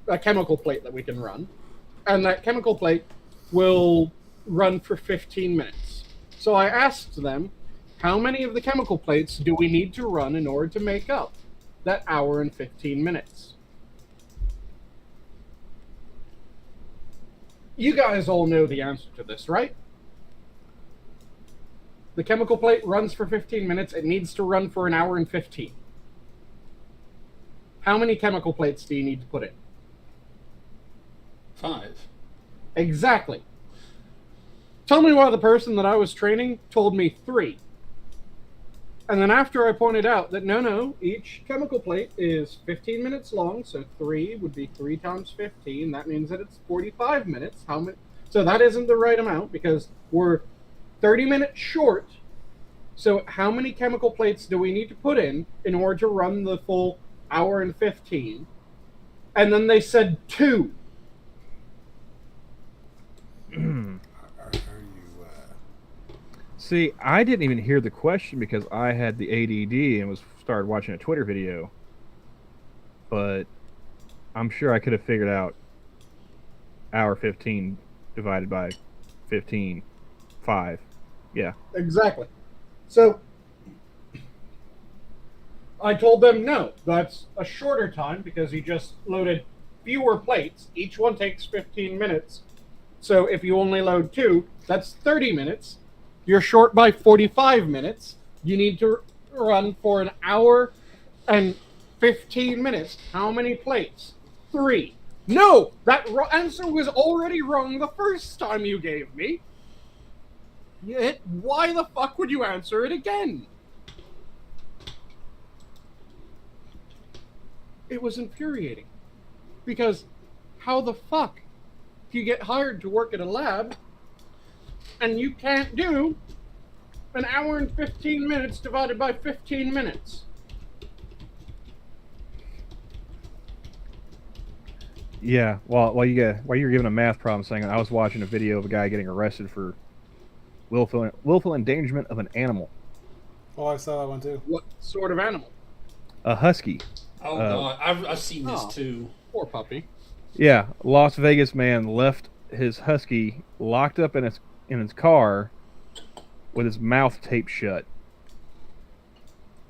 a chemical plate that we can run. And that chemical plate will run for 15 minutes. So I asked them, how many of the chemical plates do we need to run in order to make up that hour and 15 minutes? You guys all know the answer to this, right? The chemical plate runs for 15 minutes. It needs to run for an hour and 15. How many chemical plates do you need to put in? 5. Exactly. Tell me why the person that I was training told me 3. And then after I pointed out that no, each chemical plate is 15 minutes long, so 3 would be 3 times 15. That means that it's 45 minutes. How many? So that isn't the right amount because we're 30 minutes short. So how many chemical plates do we need to put in order to run the full hour and 15? And then they said 2. See, I didn't even hear the question because I had the ADD and started watching a Twitter video. But I'm sure I could have figured out hour 15 divided by 15, 5. Yeah. Exactly. So I told them, no, that's a shorter time because you just loaded fewer plates. Each one takes 15 minutes. So if you only load 2, that's 30 minutes. You're short by 45 minutes. You need to run for an hour and 15 minutes. How many plates? 3. No, that answer was already wrong the first time you gave me. Yet, why the fuck would you answer it again? It was infuriating. Because how the fuck do you get hired to work at a lab and you can't do an hour and 15 minutes divided by 15 minutes? Yeah, while you were giving a math problem, saying I was watching a video of a guy getting arrested for willful endangerment of an animal. Oh, I saw that one too. What sort of animal? A husky. Oh God, I've seen this too. Poor puppy. Yeah, Las Vegas man left his husky locked up in his car with his mouth taped shut.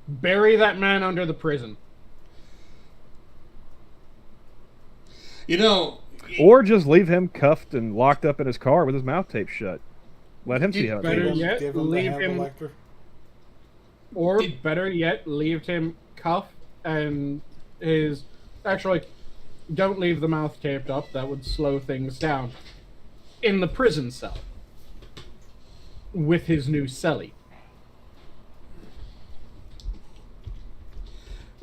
Bury that man under the prison. You know, Or just leave him cuffed and locked up in his car with his mouth taped shut. Let him see how it Better feels. yet, Give him the leave handle him, lector. or better yet, leave him cuffed and his. Actually, don't leave the mouth taped up. That would slow things down. In the prison cell with his new cellie.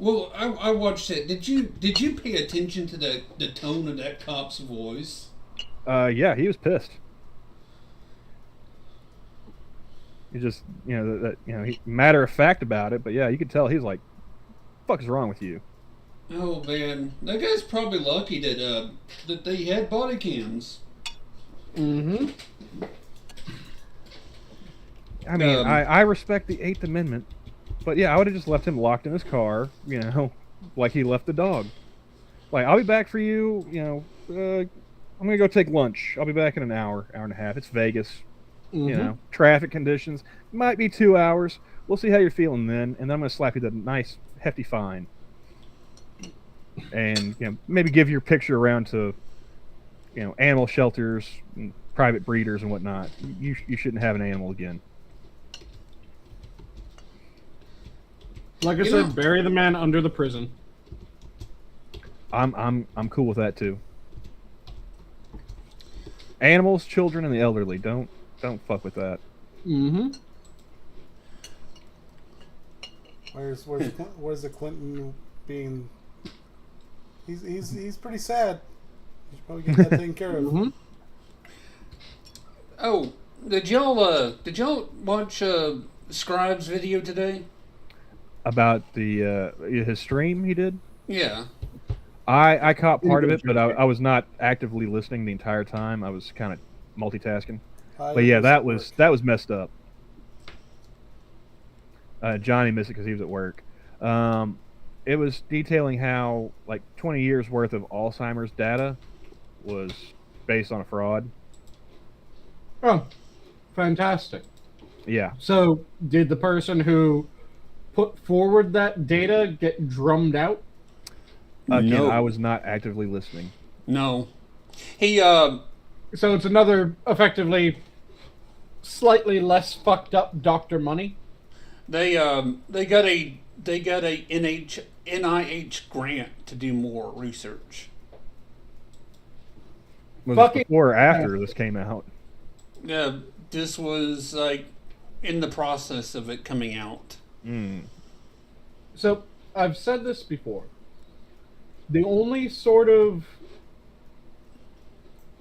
well, I watched it. Did you pay attention to the tone of that cop's voice? Yeah, he was pissed. He just, he matter of fact about it, but yeah, you could tell he's like, "Fuck is wrong with you?" Oh man, that guy's probably lucky that they had body cams. Mm-hmm. I mean, I respect the 8th Amendment, but yeah, I would have just left him locked in his car, like he left the dog. Like, I'll be back for you, I'm gonna go take lunch. I'll be back in an hour and a half. It's Vegas. Traffic conditions might be 2 hours. We'll see how you're feeling then, and then I'm gonna slap you the nice hefty fine, and maybe give your picture around to animal shelters, and private breeders, and whatnot. You shouldn't have an animal again. Like I said, bury the man under the prison. I'm cool with that too. Animals, children, and the elderly don't fuck with that. Mm-hmm. Where's the Clinton being? He's pretty sad. You should probably get that taken care of. Mm-hmm. Oh, did y'all watch Scribe's video today? About the his stream he did? Yeah. I caught part of it, but I was not actively listening the entire time. I was kind of multitasking. But yeah, that was messed up. Johnny missed it because he was at work. It was detailing how like 20 years worth of Alzheimer's data was based on a fraud. Oh, fantastic. Yeah. So, did the person who put forward that data get drummed out? Again, No. I was not actively listening. No. He So it's another, effectively, slightly less fucked up Dr. Money? they got a NIH grant to do more research. Was Fucking- it before or after this came out? Yeah, this was like in the process of it coming out. So, I've said this before. The only sort of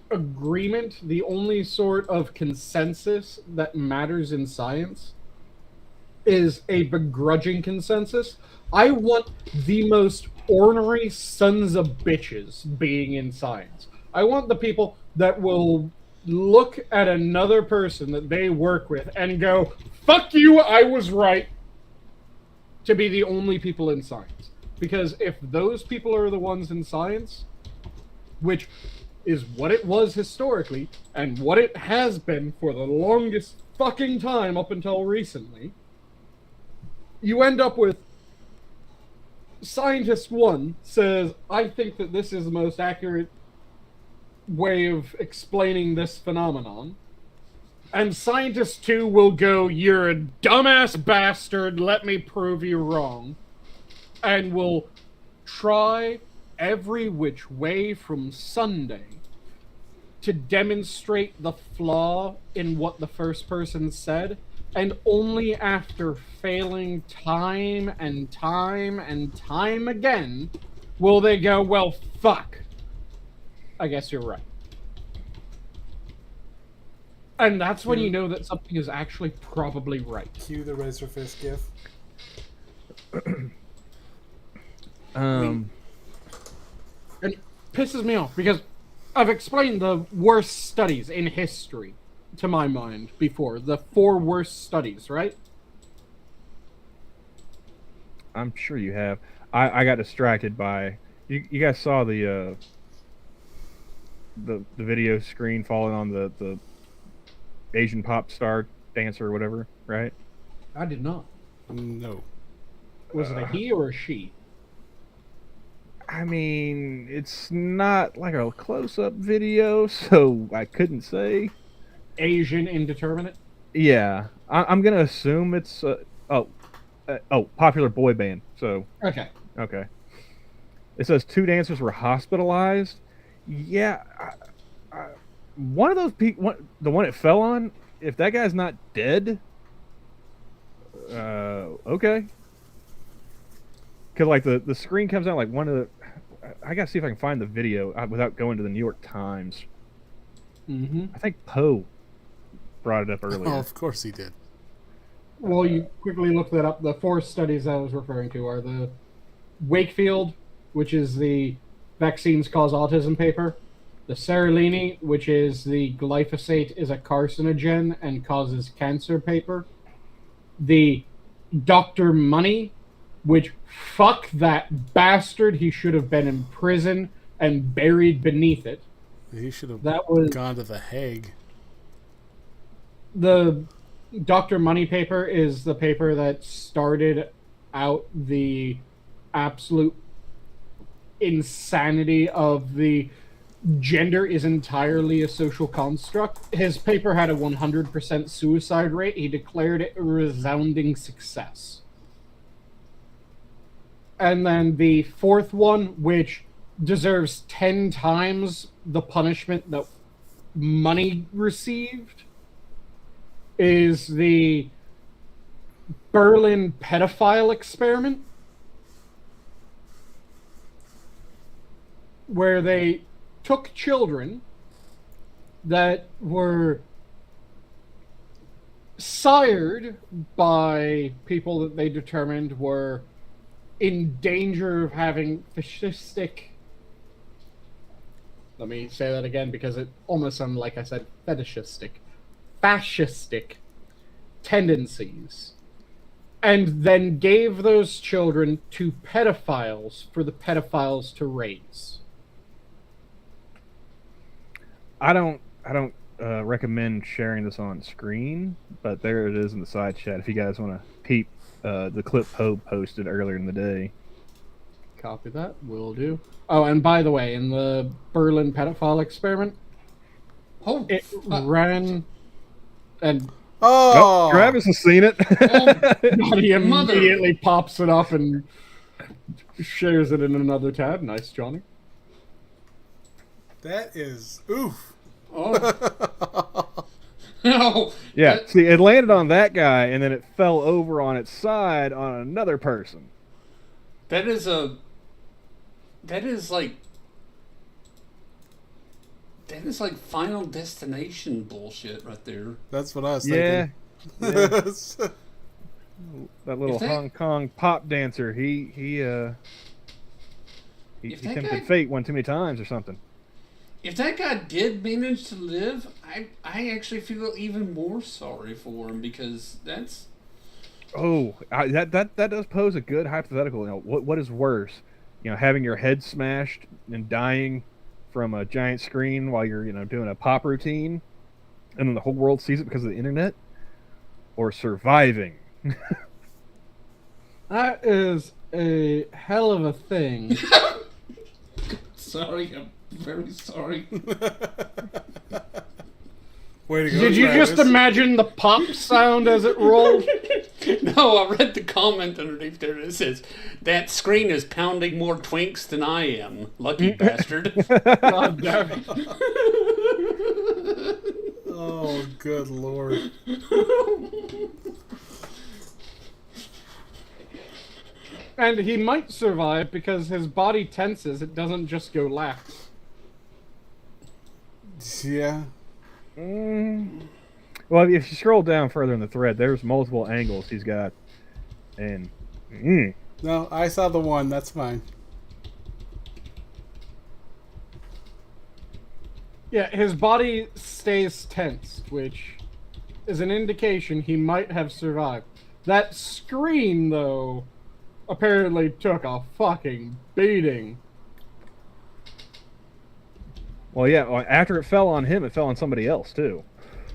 agreement, the only sort of consensus that matters in science is a begrudging consensus. I want the most ornery sons of bitches being in science. I want the people that will look at another person that they work with and go, "Fuck you, I was right," to be the only people in science. Because if those people are the ones in science, which is what it was historically, and what it has been for the longest fucking time up until recently, you end up with Scientist 1 says, "I think that this is the most accurate way of explaining this phenomenon." And Scientist 2 will go, "You're a dumbass bastard, let me prove you wrong." And will try every which way from Sunday to demonstrate the flaw in what the first person said, and only after failing time and time and time again will they go, "Well, fuck, I guess you're right." And that's when you know that something is actually probably right. Cue the Razor Fist gif. And it pisses me off because I've explained the worst studies in history, to my mind, before. The 4 worst studies, right? I'm sure you have. I got distracted by you guys saw the video screen falling on the Asian pop star dancer or whatever, right? I did not. No. Was it a he or a she? I mean, it's not like a close-up video, so I couldn't say. Asian indeterminate? Yeah, I'm gonna assume it's popular boy band. So Okay. okay, it says 2 dancers were hospitalized. Yeah, one of those people, the one it fell on. If that guy's not dead, okay. Because like the screen comes out like one of the. I gotta see if I can find the video without going to the New York Times. Mm-hmm. I think Poe brought it up earlier. Oh, of course he did. Well, you quickly look that up. The 4 studies I was referring to are the Wakefield, which is the vaccines cause autism paper, the Seralini, which is the glyphosate is a carcinogen and causes cancer paper, the Dr. Money, which fuck that bastard, he should have been in prison and buried beneath it. He should have That was gone to the Hague. the Dr. Money paper is the paper that started out the absolute insanity of the gender is entirely a social construct. His paper had a 100% suicide rate. He declared it a resounding success. And then the 4th one, which deserves 10 times the punishment that Money received, is the Berlin pedophile experiment, where they took children that were sired by people that they determined were in danger of having fascistic. Let me say that again because it almost sounded like I said fetishistic. Fascistic tendencies. And then gave those children to pedophiles for the pedophiles to raise. I don't recommend sharing this on screen, but there it is in the side chat if you guys want to peep the clip Poe posted earlier in the day. Copy that. Will do. Oh, and by the way, in the Berlin pedophile experiment, it ran and Oh, Travis has seen it. he immediately pops it up and shares it in another tab. Nice, Johnny. that is oof. Oh. No. Yeah, see, it landed on that guy, and then it fell over on its side on another person. That is like Final Destination bullshit right there. That's what I was Yeah. thinking. That little If that- Hong Kong pop dancer, he If that tempted guy- fate one too many times or something. If that guy did manage to live, I actually feel even more sorry for him because that's Oh, that does pose a good hypothetical. You know, what is worse? You know, having your head smashed and dying from a giant screen while you're doing a pop routine, and then the whole world sees it because of the internet, or surviving. That is a hell of a thing. sorry. I'm very sorry. Way to go, Did you Travis. just imagine the pop sound as it rolled? No, I read the comment underneath there that says, that screen is pounding more twinks than I am. Lucky bastard. God damn it. Oh, good lord. And he might survive because his body tenses. It doesn't just go lax. Yeah. Well, if you scroll down further in the thread, there's multiple angles he's got, and No, I saw the one. That's fine. Yeah, his body stays tensed, which is an indication he might have survived. That scream, though, apparently took a fucking beating. Well, yeah. Well, after it fell on him, it fell on somebody else too.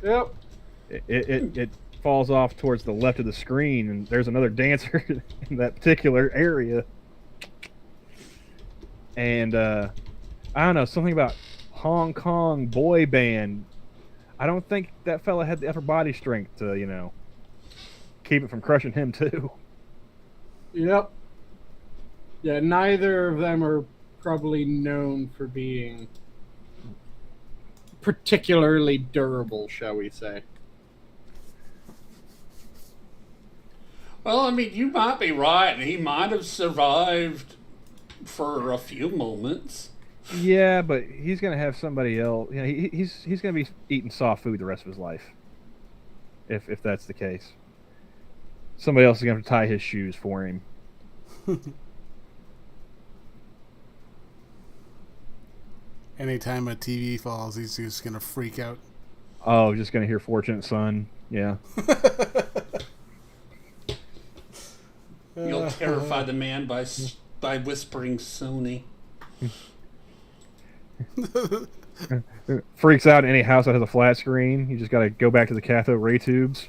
Yep. It falls off towards the left of the screen, and there's another dancer in that particular area. And I don't know, something about Hong Kong boy band. I don't think that fella had the upper body strength to, you know, keep it from crushing him too. Yep. Yeah, neither of them are probably known for being particularly durable, shall we say. Well, I mean, you might be right. He might have survived for a few moments. Yeah, but he's gonna have somebody else. You know, he's gonna be eating soft food the rest of his life. If that's the case, somebody else is gonna have to tie his shoes for him. Anytime a TV falls, he's just gonna freak out. Oh, just gonna hear "Fortunate Son." Yeah. You'll terrify the man by whispering Sony. Freaks out in any house that has a flat screen. You just got to go back to the cathode ray tubes.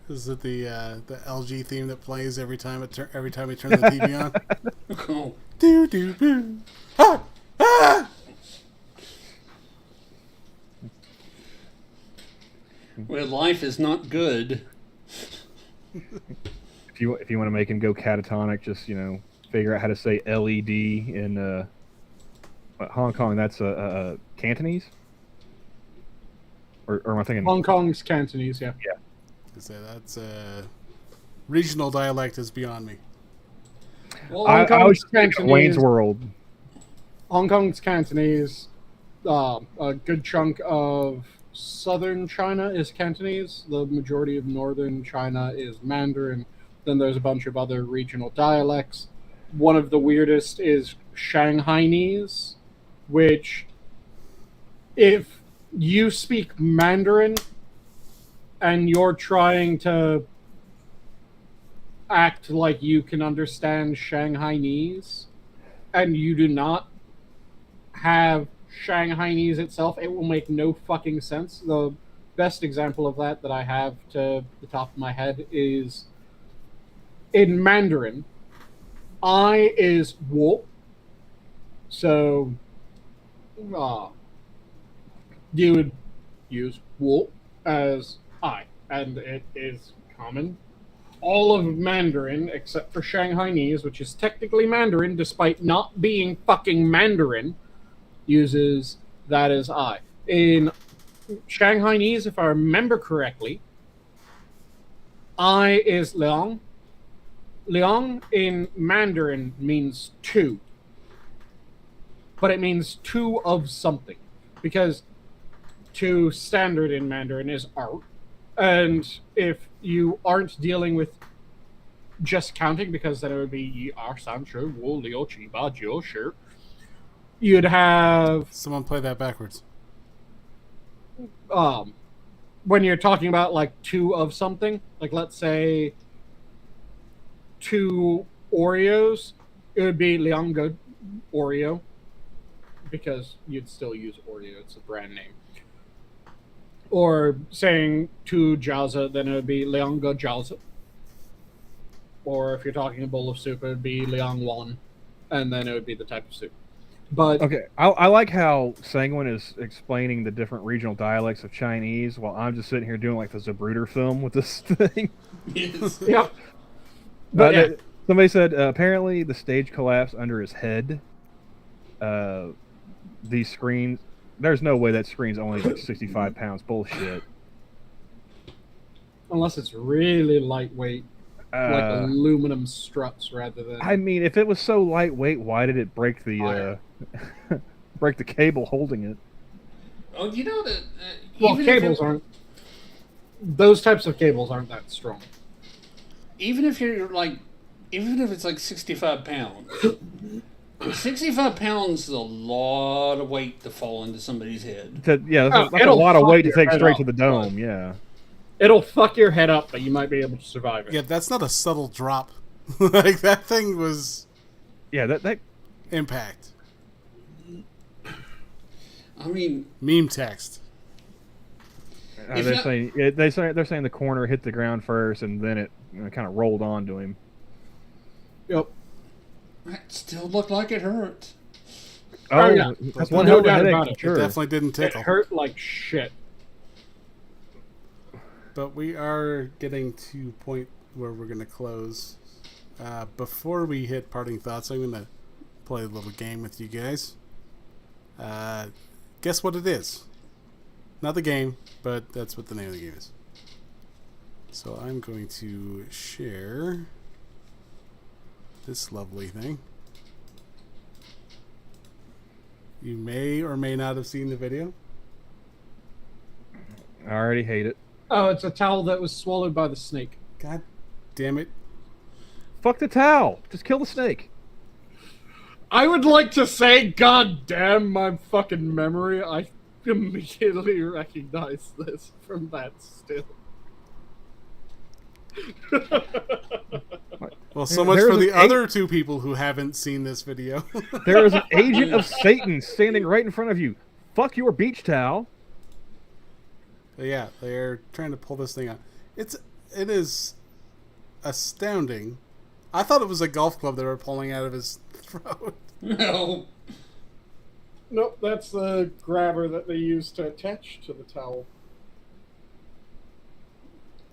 Is it the LG theme that plays every time we turn the TV on? Cool. Do do do. Ah! Ah! Well, life is not good. If you want to make him go catatonic, just, you know, figure out how to say LED in Hong Kong. That's Cantonese, or am I thinking Hong Kong's Cantonese? Yeah. Yeah. So that's regional dialect is beyond me. Well, I was Cantonese. thinking Wayne's World. Hong Kong's Cantonese. A good chunk of southern China is Cantonese. The majority of northern China is Mandarin. Then there's a bunch of other regional dialects. One of the weirdest is Shanghainese, which, if you speak Mandarin and you're trying to act like you can understand Shanghainese, and you do not have Shanghainese itself, it will make no fucking sense. The best example of that I have to the top of my head is in Mandarin, I is wo. So you would use wo as I, and it is common. All of Mandarin, except for Shanghainese, which is technically Mandarin, despite not being fucking Mandarin, uses that as I. In Shanghainese, if I remember correctly, I is Liang. Liang in Mandarin means two. But it means two of something. Because two standard in Mandarin is art. And if you aren't dealing with just counting, because then it would be yi, er, san, shu, wu, liu, qi, ba, jiu, shi, you'd have... Someone play that backwards. When you're talking about, like, two of something, like, let's say 2 Oreos, it would be Liangge Oreo, because you'd still use Oreo, it's a brand name. Or saying 2 Jiaozi, then it would be Liangge Jiaozi. Or if you're talking a bowl of soup, it would be Liang Wan, and then it would be the type of soup. But okay, I like how Sanguine is explaining the different regional dialects of Chinese, while I'm just sitting here doing like the Zapruder film with this thing. Yes. yeah. But yeah. Somebody said apparently the stage collapsed under his head. These screens, there's no way that screen's only like 65 pounds. Bullshit. Unless it's really lightweight, like aluminum struts rather than... I mean, if it was so lightweight, why did it break the break the cable holding it? Oh, you know that. Well, cables aren't. Those types of cables aren't that strong. Even if it's like 65 pounds. 65 pounds is a lot of weight to fall into somebody's head. That's a lot of weight to take straight to the dome. Yeah. It'll fuck your head up, but you might be able to survive it. Yeah, that's not a subtle drop. Like, that thing was Yeah, that impact. I mean, Meme text. If they're not- saying they're saying the corner hit the ground first, and then it kind of rolled onto him. Yep. it still looked like it hurt. Oh, yeah. that's one No hell of a doubt headache. about for it. Sure. It definitely didn't It tickle. hurt like shit. But we are getting to a point where we're going to close. Before we hit parting thoughts, I'm going to play a little game with you guys. Guess what it is? Not the game, but that's what the name of the game is. So I'm going to share this lovely thing. You may or may not have seen the video. I already hate it. Oh, it's a towel that was swallowed by the snake. God damn it. Fuck the towel. Just kill the snake. I would like to say, God damn my fucking memory, I immediately recognize this from that still. Well, so much There's for the an other two people who haven't seen this video. There is an agent of Satan standing right in front of you. Fuck your beach towel. Yeah, they're trying to pull this thing out. It is astounding. I thought it was a golf club they were pulling out of his throat. No. Nope, that's the grabber that they used to attach to the towel.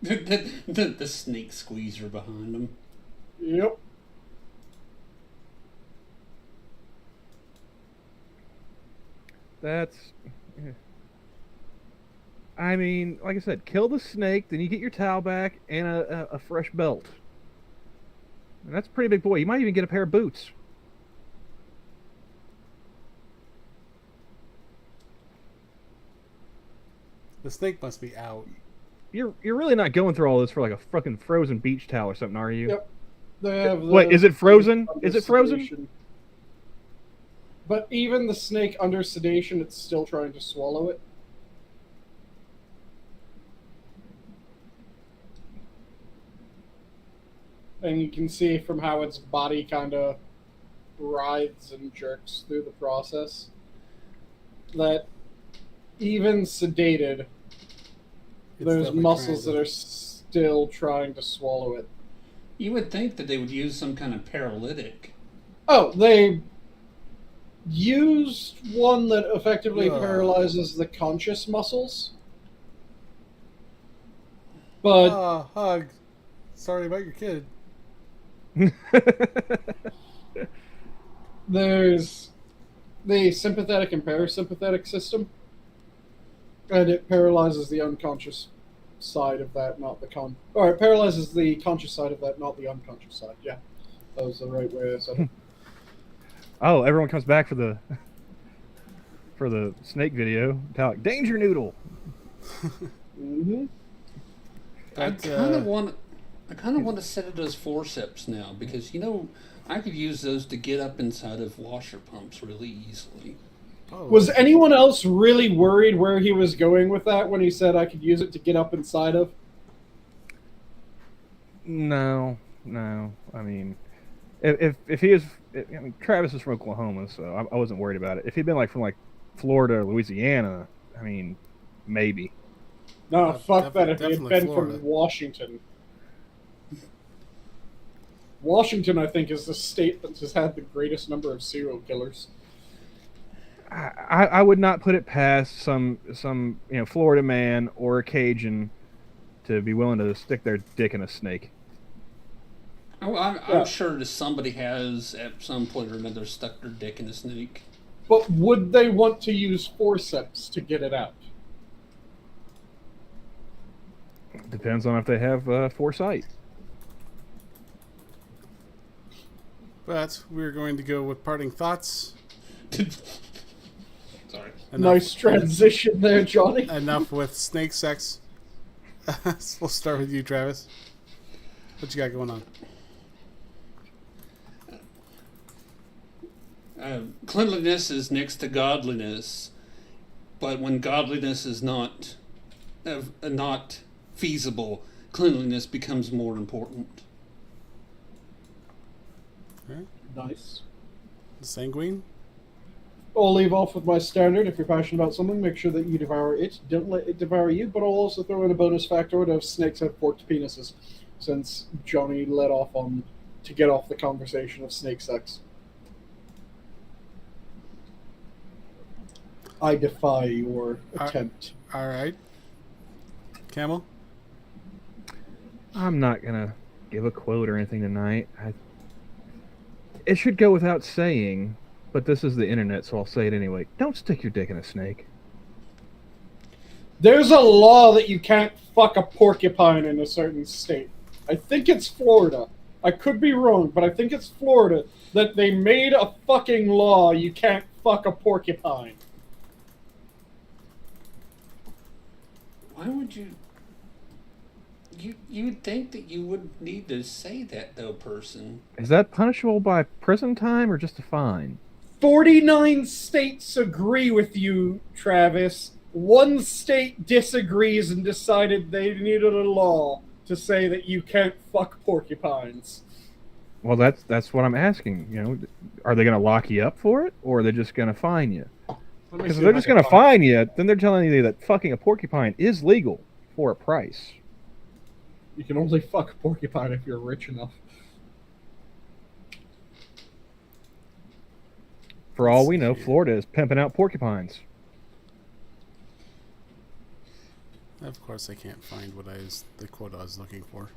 The snake squeezer behind him. Yep. That's... I mean, like I said, kill the snake, then you get your towel back and a fresh belt. And that's a pretty big boy. You might even get a pair of boots. The snake must be out. You're really not going through all this for like a fucking frozen beach towel or something, are you? Yep. They have the Wait, is it frozen? under Is it frozen? sedation. But even the snake under sedation, it's still trying to swallow it. And you can see from how its body kind of writhes and jerks through the process that even sedated, It's there's definitely muscles trying that to- are still trying to swallow it. You would think that they would use some kind of paralytic. Oh, they used one that effectively Yeah. paralyzes the conscious muscles. But Ah, hug. Sorry about your kid. there's the sympathetic and parasympathetic system, and it paralyzes the unconscious side of that, not the or it paralyzes the conscious side of that, not the unconscious side. Yeah, that was the right way I said it. Oh, everyone comes back for the snake video. Tock, danger noodle. Mm-hmm. I But, kind of want to set it as forceps now because I could use those to get up inside of washer pumps really easily. Oh, Was anyone else really worried where he was going with that when he said I could use it to get up inside of? No. I mean, if he is, I mean, Travis is from Oklahoma, so I wasn't worried about it. If he'd been from Florida or Louisiana, I mean, maybe. No, fuck that. If he had definitely been Florida. from Washington. Washington, I think, is the state that has had the greatest number of serial killers. I would not put it past some Florida man or a Cajun to be willing to stick their dick in a snake. I'm sure that somebody has at some point or another stuck their dick in a snake. But would they want to use forceps to get it out? Depends on if they have foresight. But we're going to go with parting thoughts. Sorry. Nice transition there, Johnny. Enough with snake sex. We'll start with you, Travis. What you got going on? Cleanliness is next to godliness, but when godliness is not feasible, cleanliness becomes more important. Alright. Nice. Sanguine. I'll leave off with my standard. If you're passionate about something, make sure that you devour it. Don't let it devour you, but I'll also throw in a bonus factor of snakes have forked penises, since Johnny led off on to get off the conversation of snake sex. I defy your attempt. Alright. Camel? I'm not gonna give a quote or anything tonight. It should go without saying, but this is the internet, so I'll say it anyway. Don't stick your dick in a snake. There's a law that you can't fuck a porcupine in a certain state. I think it's Florida. I could be wrong, but I think it's Florida that they made a fucking law you can't fuck a porcupine. Why would you? You'd think that you would need to say that, though, person. Is that punishable by prison time or just a fine? 49 states agree with you, Travis. One state disagrees and decided they needed a law to say that you can't fuck porcupines. Well, that's what I'm asking. You know, are they going to lock you up for it, or are they just going to fine you? Because if they're just going to fine you, then they're telling you that fucking a porcupine is legal for a price. You can only fuck a porcupine if you're rich enough. For all we know, Florida is pimping out porcupines. Of course, I can't find the quote I was looking for.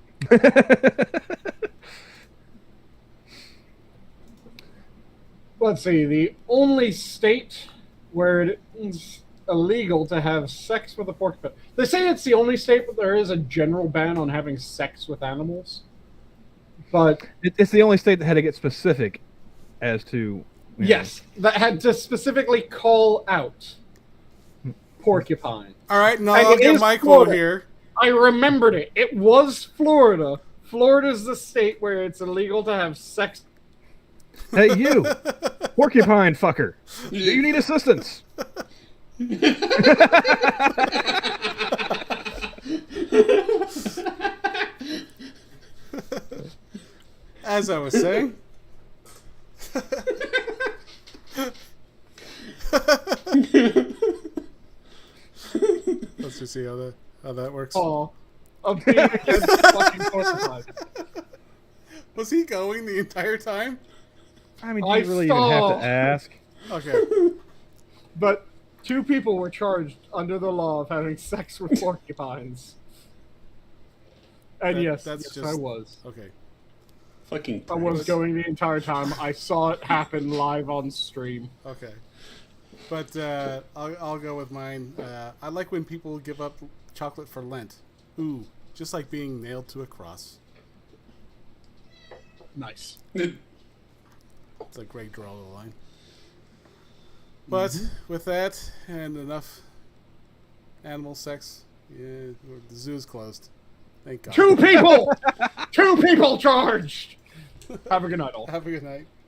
Let's see. The only state where it is illegal to have sex with a porcupine. They say it's the only state, but there is a general ban on having sex with animals. But it's the only state that had to get specific as to. Yes, that had to specifically call out porcupine. All right, now I'll get my quote here. I remembered it. It was Florida. Florida's the state where it's illegal to have sex. Hey, you, porcupine fucker! Do you need assistance? As I was saying. Let's just see how that works. Oh, I'm being against fucking porcupine. Was he going the entire time? I mean, do you really even have to ask? Okay. But 2 people were charged under the law of having sex with porcupines. And yes, I was. Okay. Fucking I was going the entire time. I saw it happen live on stream. Okay. But I'll go with mine. I like when people give up chocolate for Lent. Ooh, just like being nailed to a cross. Nice. It's a great draw of the line. But with that and enough animal sex, yeah, the zoo's closed. Thank God. 2 people! 2 people charged! Have a good night, all. Have a good night.